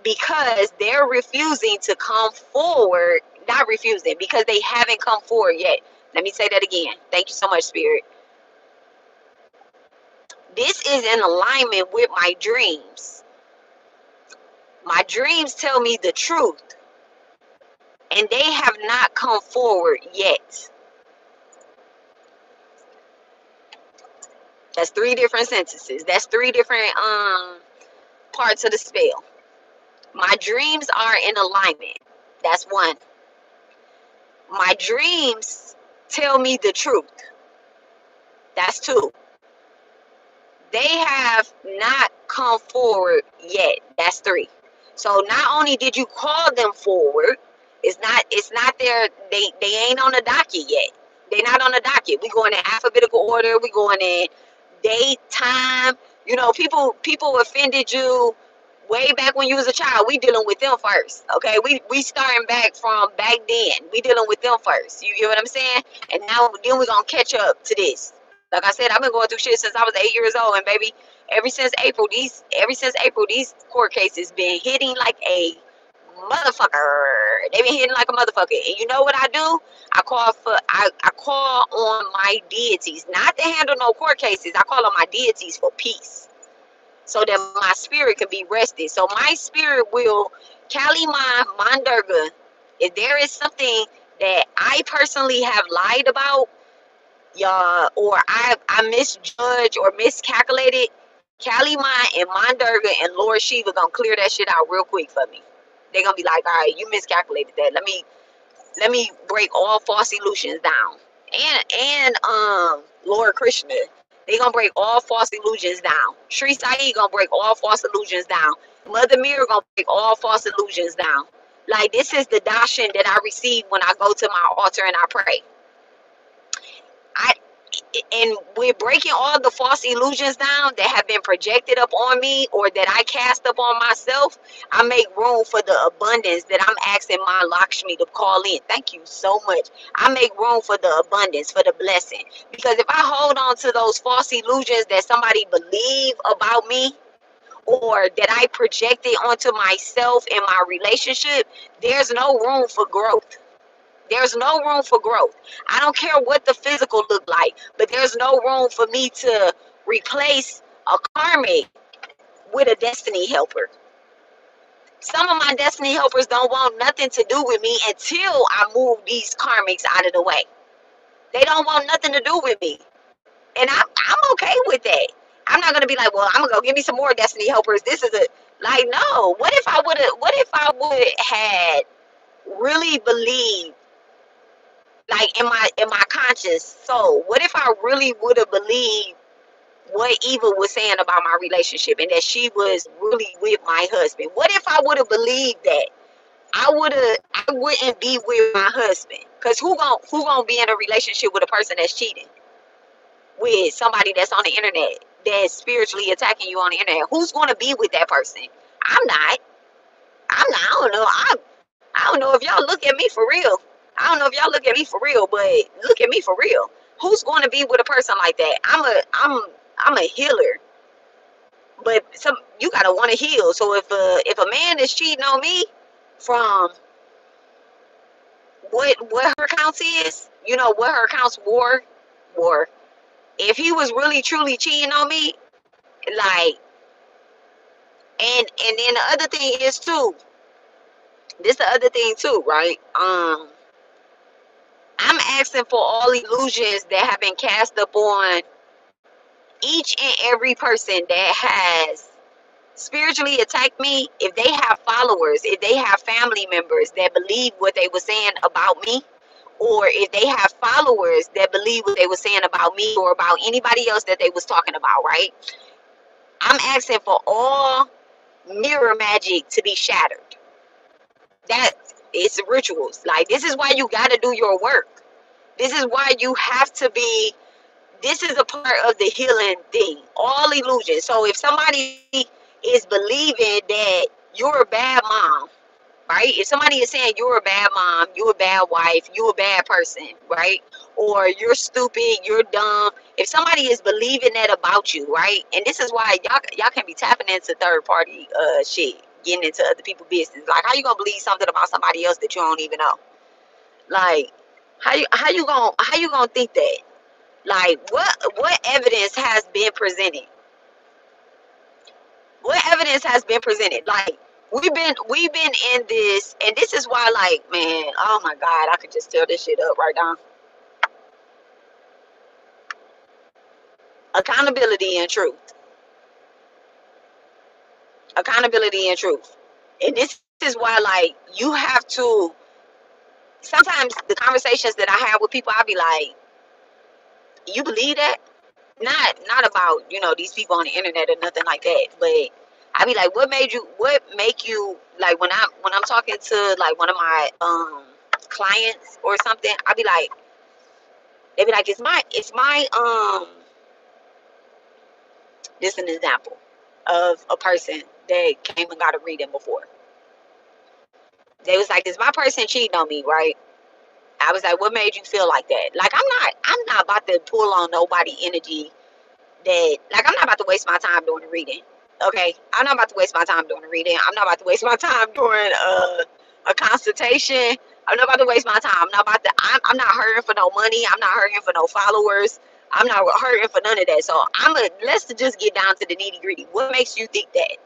because they're refusing to come forward. Not refusing, because they haven't come forward yet. Let me say that again. Thank you so much, Spirit. This is in alignment with my dreams. My dreams tell me the truth, and they have not come forward yet. That's 3 different sentences. That's 3 different parts of the spell. My dreams are in alignment. That's 1. My dreams tell me the truth. That's 2. They have not come forward yet. That's 3. So not only did you call them forward, it's not there. They ain't on the docket yet. They're not on the docket. We going in alphabetical order. We going in date, time, You know, people offended you way back when you was a child. We dealing with them first, okay? We starting back from back then. We dealing with them first. You get what I'm saying? And now then we gonna catch up to this. Like I said, I've been going through shit since I was 8 years old, and baby, ever since April, these court cases been hitting like a motherfucker. They been hitting like a motherfucker. And you know what I do? I call on my deities, not to handle no court cases. I call on my deities for peace, so that my spirit can be rested. So my spirit will Kalima Mandurga. If there is something that I personally have lied about, y'all, or I misjudged or miscalculated, Kalima and Mandurga and Lord Shiva gonna clear that shit out real quick for me. They're gonna be like, all right, you miscalculated that. Let me break all false illusions down. And Lord Krishna, they gonna break all false illusions down. Sri Sai gonna break all false illusions down. Mother Mirror gonna break all false illusions down. Like, this is the dashin that I receive when I go to my altar and I pray. I and we're breaking all the false illusions down that have been projected up on me or that I cast up on myself. I make room for the abundance that I'm asking my Lakshmi to call in. Thank you so much. I make room for the abundance, for the blessing. Because if I hold on to those false illusions that somebody believe about me, or that I projected onto myself in my relationship, there's no room for growth. There's no room for growth. I don't care what the physical look like, but there's no room for me to replace a karmic with a destiny helper. Some of my destiny helpers don't want nothing to do with me until I move these karmics out of the way. They don't want nothing to do with me. And I'm okay with that. I'm not gonna be like, well, I'm gonna go give me some more destiny helpers. This is a like, no. What if I would had really believed, like, in my conscious soul, what if I really would have believed what Eva was saying about my relationship and that she was really with my husband? What if I would have believed that? I wouldn't be with my husband. Cause who gonna be in a relationship with a person that's cheating? With somebody that's on the internet, that's spiritually attacking you on the internet? Who's gonna be with that person? I'm not. I don't know. I don't know if y'all look at me for real. I don't know if y'all look at me for real, but look at me for real. Who's going to be with a person like that? I'm a healer, but some you gotta want to heal. So if a man is cheating on me from what her counts is, you know what her counts war. If he was really truly cheating on me, like, and then the other thing is too. This the other thing too, right? I'm asking for all illusions that have been cast upon each and every person that has spiritually attacked me. If they have followers, if they have family members that believe what they were saying about me, or if they have followers that believe what they were saying about me or about anybody else that they was talking about, right? I'm asking for all mirror magic to be shattered. That it's rituals. Like, this is why you got to do your work. This is why you have to be. This is a part of the healing thing. All illusion. So if somebody is believing that you're a bad mom, right? If somebody is saying you're a bad mom, you're a bad wife, you're a bad person, right? Or you're stupid, you're dumb. If somebody is believing that about you, right? And this is why y'all can be tapping into third party shit, getting into other people's business. Like, how you gonna believe something about somebody else that you don't even know? Like, how you gonna think that? Like, what evidence has been presented? What evidence has been presented? Like, we've been in this, and this is why, like, man, oh my God, I could just tear this shit up right now. Accountability and truth. Accountability and truth. And this is why, like, you have to. Sometimes the conversations that I have with people, I'll be like, "You believe that?" Not about, these people on the internet or nothing like that, but I be like, what make you, like, when I'm talking to, like, one of my clients or something, I be like, they be like, it's my This is an example of a person that came and got a reading before. They was like, "Is my person cheating on me?" Right? I was like, "What made you feel like that?" Like, I'm not about to pull on nobody energy that, like, I'm not about to waste my time doing a reading. Okay, I'm not about to waste my time doing a reading. I'm not about to waste my time doing a consultation. I'm not about to waste my time. I'm not about to. I'm not hurting for no money. I'm not hurting for no followers. I'm not hurting for none of that. So let's just get down to the nitty gritty. What makes you think that?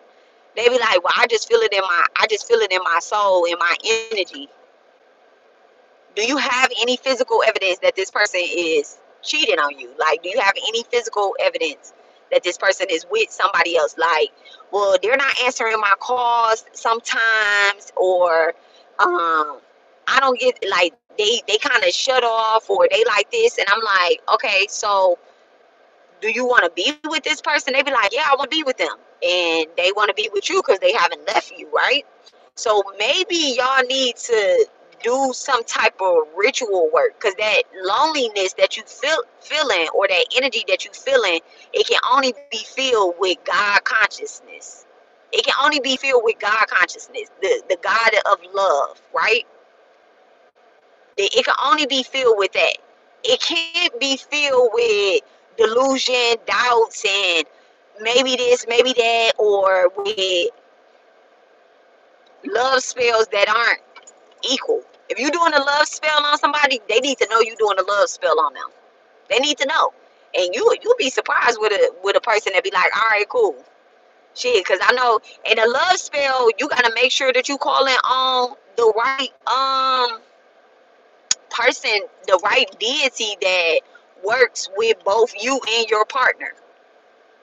They be like, "Well, I just feel it in my soul, in my energy." Do you have any physical evidence that this person is cheating on you? Like, do you have any physical evidence that this person is with somebody else? Like, well, they're not answering my calls sometimes, or I don't get, like, they kind of shut off, or they like this, and I'm like, okay, so do you want to be with this person? They be like, yeah, I want to be with them, and they want to be with you because they haven't left you, right? So maybe y'all need to do some type of ritual work, because that loneliness that you feeling, or that energy that you feeling, it can only be filled with God consciousness. It can only be filled with God consciousness, the God of love, right? It can only be filled with that. It can't be filled with delusion, doubts, and maybe this, maybe that, or with love spells that aren't equal. If you're doing a love spell on somebody, they need to know you're doing a love spell on them. They need to know. And you'll be surprised with a person that be like, all right, cool. Shit, because I know in a love spell, you gotta make sure that you calling on the right person, the right deity that works with both you and your partner.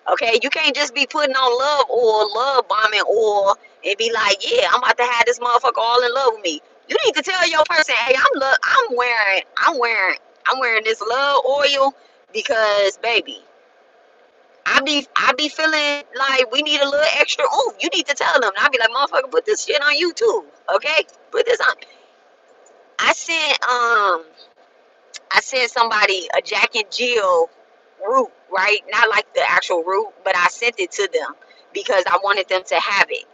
Okay, you can't just be putting on love oil, love bombing oil, and be like, yeah, I'm about to have this motherfucker all in love with me. You need to tell your person, hey, I'm wearing this love oil because, baby, I be feeling like we need a little extra oomph. You need to tell them. I'll be like, motherfucker, put this shit on you too. Okay, put this on. I sent I sent somebody a Jack and Jill root, right? Not like the actual root, but I sent it to them because I wanted them to have it.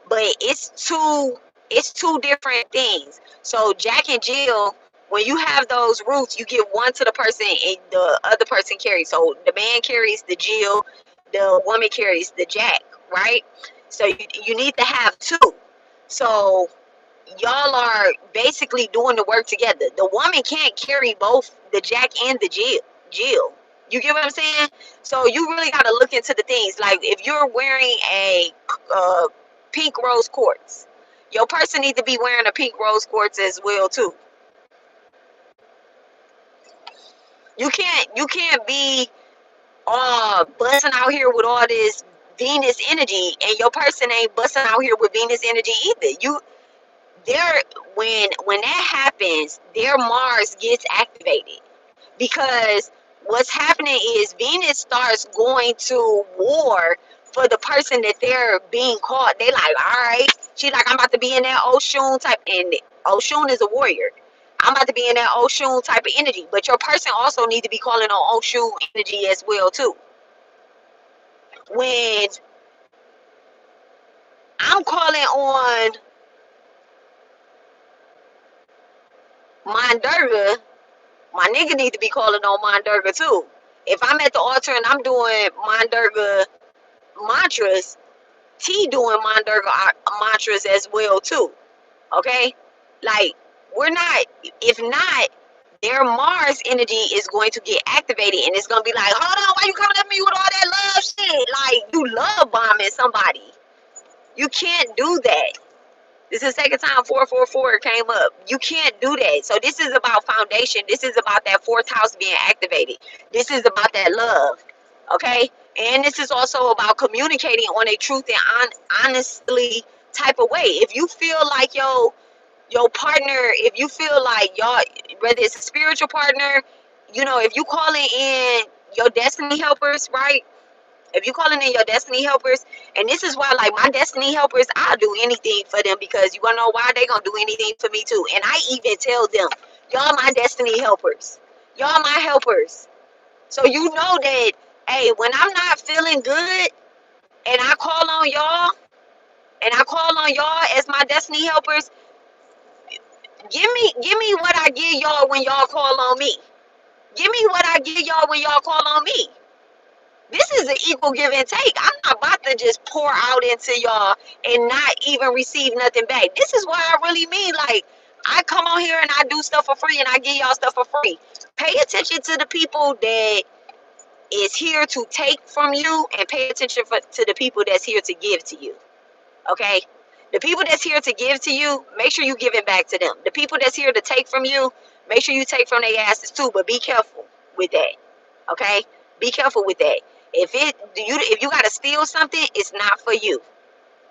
But it's two different things. So Jack and Jill, when you have those roots, you give one to the person and the other person carries. So the man carries the Jill, the woman carries the Jack, right? So you need to have two. So y'all are basically doing the work together. The woman can't carry both the Jack and the Jill. You get what I'm saying? So you really got to look into the things. Like, if you're wearing a uh, pink rose quartz, your person needs to be wearing a pink rose quartz as well too. You can't be busting out here with all this Venus energy, and your person ain't busting out here with Venus energy either. Their when that happens, their Mars gets activated, because what's happening is Venus starts going to war for the person that they're being called. They like, all right, she like, I'm about to be in that Oshun type, and Oshun is a warrior. I'm about to be in that Oshun type of energy, but your person also need to be calling on Oshun energy as well too. When I'm calling on Mandurga, my nigga need to be calling on Mandurga too. If I'm at the altar and I'm doing Mandurga mantras, T doing Mandurga mantras as well too. Okay? Like, we're not, if not, their Mars energy is going to get activated, and it's gonna be like, hold on, why you coming at me with all that love shit? Like, you love bombing somebody. You can't do that. This is the second time 444 came up. You can't do that. So this is about foundation. This is about that fourth house being activated. This is about that love. Okay? And this is also about communicating on a truth and honestly type of way. If you feel like your partner, if you feel like y'all, whether it's a spiritual partner, if you calling in your destiny helpers, right? If you calling in your destiny helpers, and this is why, like, my destiny helpers, I'll do anything for them, because you wanna know why? They gonna do anything for me too. And I even tell them, y'all my destiny helpers. Y'all my helpers. So you know that Hey, when I'm not feeling good and I call on y'all, as my destiny helpers, give me what I give y'all when y'all call on me. Give me what I give y'all when y'all call on me. This is an equal give and take. I'm not about to just pour out into y'all and not even receive nothing back. This is what I really mean. Like, I come on here and I do stuff for free and I give y'all stuff for free. Pay attention to the people that is here to take from you, and pay attention to the people that's here to give to you. Okay? The people that's here to give to you, make sure you give it back to them. The people that's here to take from you, make sure you take from their asses too, but be careful with that. Okay? Be careful with that. If you gotta steal something, it's not for you.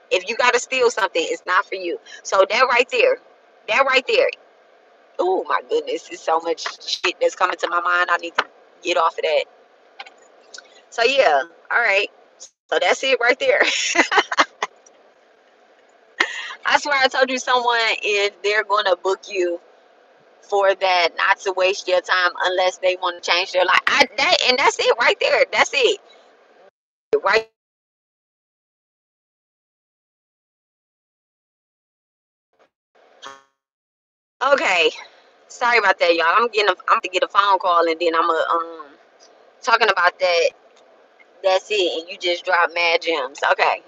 If you gotta steal something, it's not for you. So that right there. Oh my goodness, there's so much shit that's coming to my mind. I need to get off of that. So yeah, all right. So that's it right there. I swear I told you someone is they're gonna book you for that, not to waste your time unless they want to change their life. That's it right there. That's it. Right. Okay. Sorry about that, y'all. I'm to get a phone call and then talking about that. That's it. And you just dropped mad gems. Okay.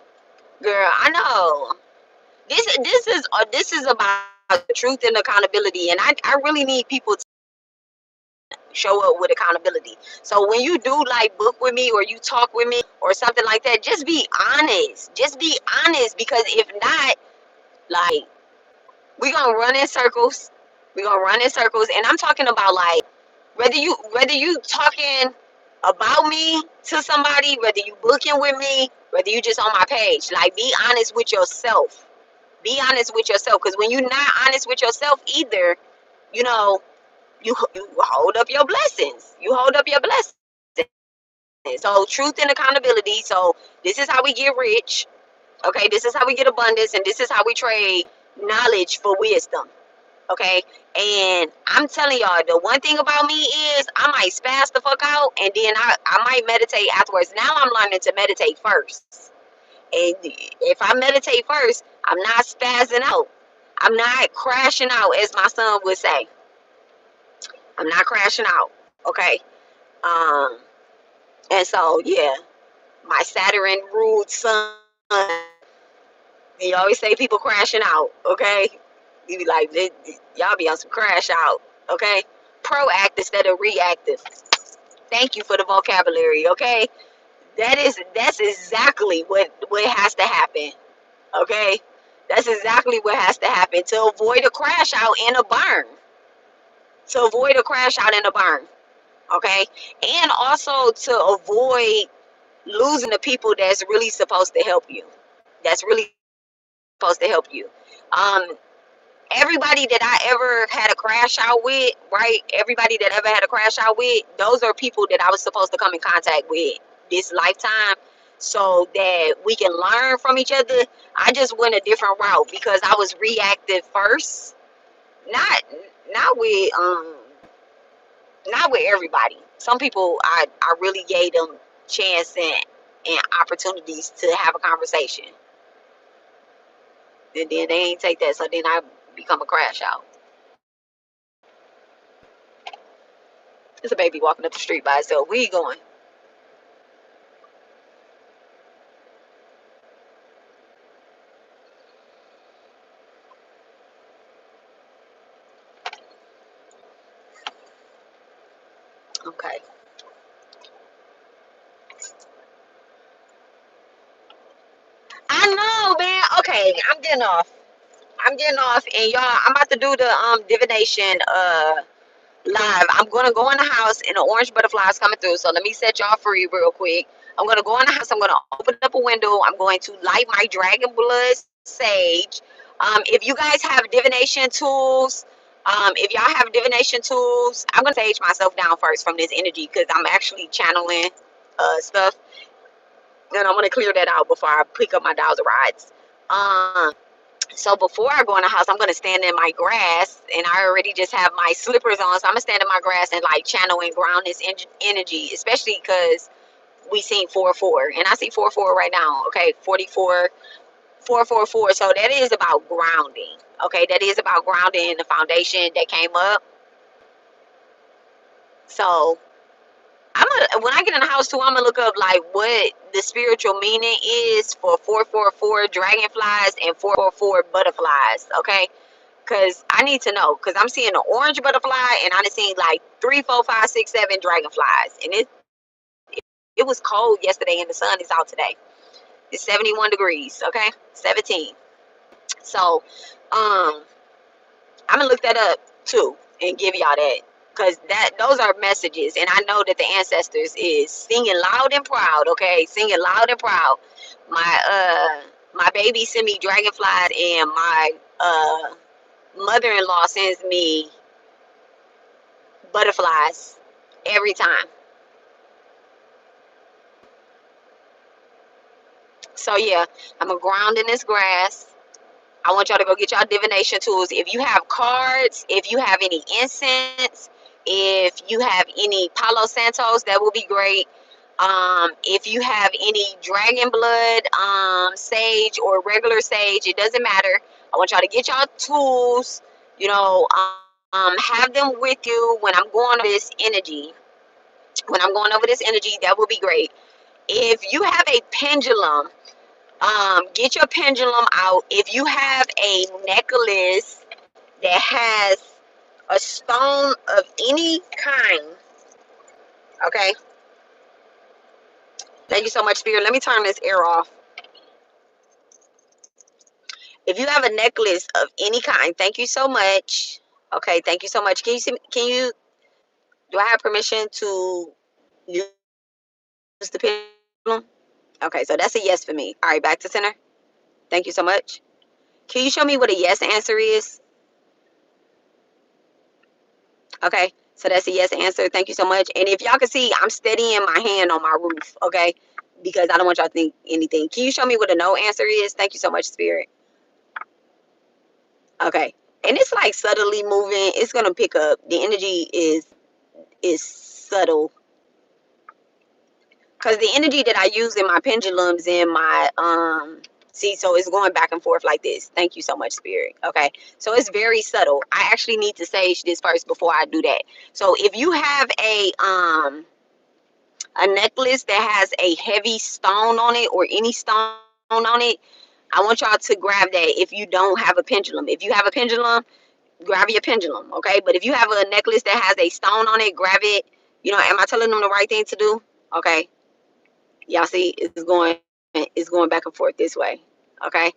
Girl, I know. This is about truth and accountability, and I really need people to show up with accountability. So when you do like book with me or you talk with me or something like that, just be honest. Just be honest, because if not, like, we gonna run in circles. We gonna run in circles, and I'm talking about like whether you talking about me to somebody, whether you booking with me, whether you just on my page. Like, be honest with yourself. Be honest with yourself, because when you're not honest with yourself either, you know, you hold up your blessings. You hold up your blessings. So truth and accountability. So this is how we get rich. Okay, this is how we get abundance, and this is how we trade knowledge for wisdom. Okay, and I'm telling y'all, the one thing about me is I might spaz the fuck out, and then I might meditate afterwards. Now I'm learning to meditate first, and if I meditate first, I'm not spazzing out. I'm not crashing out, as my son would say. I'm not crashing out. Okay. Um, and so yeah, my Saturn ruled sun. You always say people crashing out. Okay. You be like, y'all be on some crash out. Okay. Proactive instead of reactive. Thank you for the vocabulary. Okay. That's exactly what has to happen. Okay. That's exactly what has to happen to avoid a crash out and a burn. To avoid a crash out and a burn. Okay. And also to avoid losing the people that's really supposed to help you. That's really supposed to help you. Um, Everybody that I ever had a crash out with, right? Everybody that ever had a crash out with, those are people that I was supposed to come in contact with this lifetime, so that we can learn from each other. I just went a different route because I was reactive first. Not not with not with everybody. Some people I really gave them chance and opportunities to have a conversation. And then they ain't take that, so then I become a crash out. It's a baby walking up the street by itself. Where you going? Okay. I know, man. Okay, I'm getting off. I'm getting off, and y'all, I'm about to do the divination live. I'm gonna go in the house, and the orange butterflies coming through. So let me set y'all free real quick. I'm gonna go in the house. I'm gonna open up a window. I'm going to light my dragon blood sage. If you guys have divination tools, if y'all have divination tools, I'm gonna sage myself down first from this energy because I'm actually channeling stuff, and I want to clear that out before I pick up my dowser rods. So before I go in the house, I'm gonna stand in my grass, and I already just have my slippers on. So I'm gonna stand in my grass and like channel and ground this energy, especially because we seen 4-4, and I see 4-4 right now. Okay, 44, 4-4-4. So that is about grounding. Okay, that is about grounding in the foundation that came up. So when I get in the house too, I'm gonna look up like what the spiritual meaning is for 4-4-4 dragonflies and 4-4-4 butterflies. Okay, because I need to know. Because I'm seeing an orange butterfly, and I'm seeing like 3, 4, 5, 6, 7 dragonflies, and it was cold yesterday, and the sun is out today. It's 71 degrees. Okay, 17. So, I'm gonna look that up too and give y'all that, because those are messages, and I know that the ancestors is singing loud and proud. Okay, singing loud and proud. My baby send me dragonflies, and my mother-in-law sends me butterflies every time. So yeah, I'm gonna ground in this grass. I want y'all to go get y'all divination tools. If you have cards, if you have any incense, if you have any Palo Santos, that will be great. If you have any dragon blood, sage or regular sage, it doesn't matter. I want y'all to get y'all tools, you know, have them with you when I'm going over this energy. When I'm going over this energy, that will be great. If you have a pendulum, get your pendulum out. If you have a necklace that has a stone of any kind, okay. Thank you so much, Spirit. Let me turn this air off. If you have a necklace of any kind, thank you so much. Okay, thank you so much. Can you, do I have permission to use the pendulum? Okay, so that's a yes for me. All right, back to center. Thank you so much. Can you show me what a yes answer is? Okay, so that's a yes answer. Thank you so much. And if y'all can see, I'm steadying my hand on my roof, okay? Because I don't want y'all to think anything. Can you show me what a no answer is? Thank you so much, Spirit. Okay. And it's like subtly moving. It's gonna pick up. The energy is subtle. Because the energy that I use in my pendulums in my see, so it's going back and forth like this. Thank you so much, Spirit. Okay, so it's very subtle. I actually need to sage this first before I do that. So if you have a necklace that has a heavy stone on it or any stone on it, I want y'all to grab that. If you don't have a pendulum, if you have a pendulum, grab your pendulum, okay? But if you have a necklace that has a stone on it, grab it. You know, am I telling them the right thing to do? Okay, y'all see it's going back and forth this way. Okay,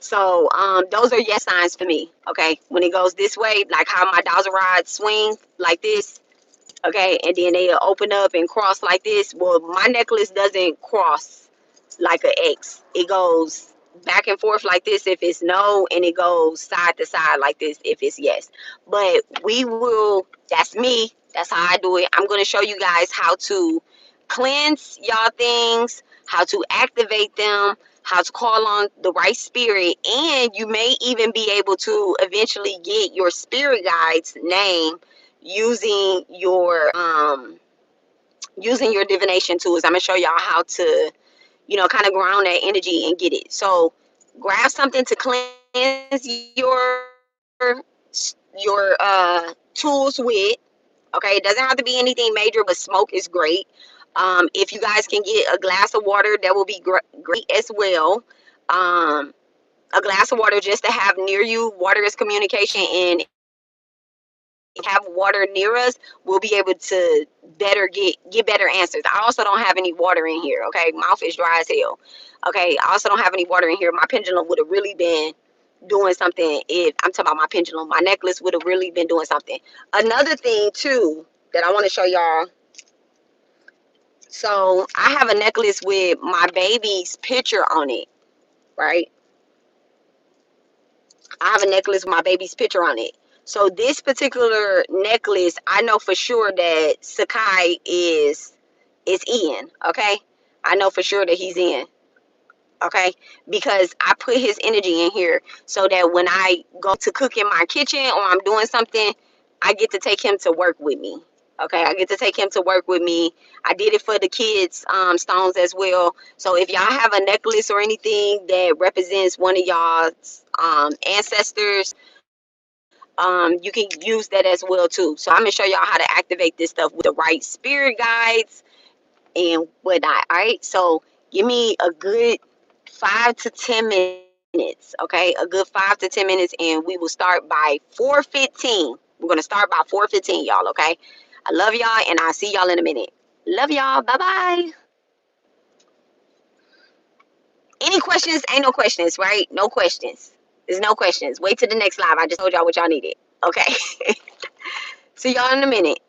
so those are yes signs for me. Okay, when it goes this way, like how my dowser rods swing like this, okay, and then they'll open up and cross like this. Well, my necklace doesn't cross like an X. It goes back and forth like this if it's no, and it goes side to side like this if it's yes. But we will, that's me, that's how I do it. I'm going to show you guys how to cleanse y'all things, how to activate them, how to call on the right spirit, and you may even be able to eventually get your spirit guide's name using your divination tools. I'm gonna show y'all how to, you know, kind of ground that energy and get it. So grab something to cleanse your tools with. Okay, it doesn't have to be anything major, but smoke is great. If you guys can get a glass of water, that will be great as well. A glass of water just to have near you. Water is communication, and have water near us, we'll be able to better get better answers. I also don't have any water in here. Okay, mouth is dry as hell. Okay, I also don't have any water in here. My pendulum would have really been doing something. If I'm talking about my pendulum, my necklace would have really been doing something. Another thing too that I want to show y'all. So I have a necklace with my baby's picture on it, right? I have a necklace with my baby's picture on it. So this particular necklace, I know for sure that Sakai is in. Okay, I know for sure that he's in. Okay, because I put his energy in here so that when I go to cook in my kitchen or I'm doing something, I get to take him to work with me. Okay, I get to take him to work with me. I did it for the kids' stones as well. So if y'all have a necklace or anything that represents one of y'all's ancestors, you can use that as well too. So I'm gonna show y'all how to activate this stuff with the right spirit guides and whatnot. All right, so give me a good 5 to 10 minutes. Okay, a good 5 to 10 minutes, and we will start by 4:15. We're gonna start by 4:15, y'all. Okay, I love y'all, and I'll see y'all in a minute. Love y'all. Bye bye. Any questions? Ain't no questions, right? No questions. There's no questions. Wait till the next live. I just told y'all what y'all needed. Okay. See y'all in a minute.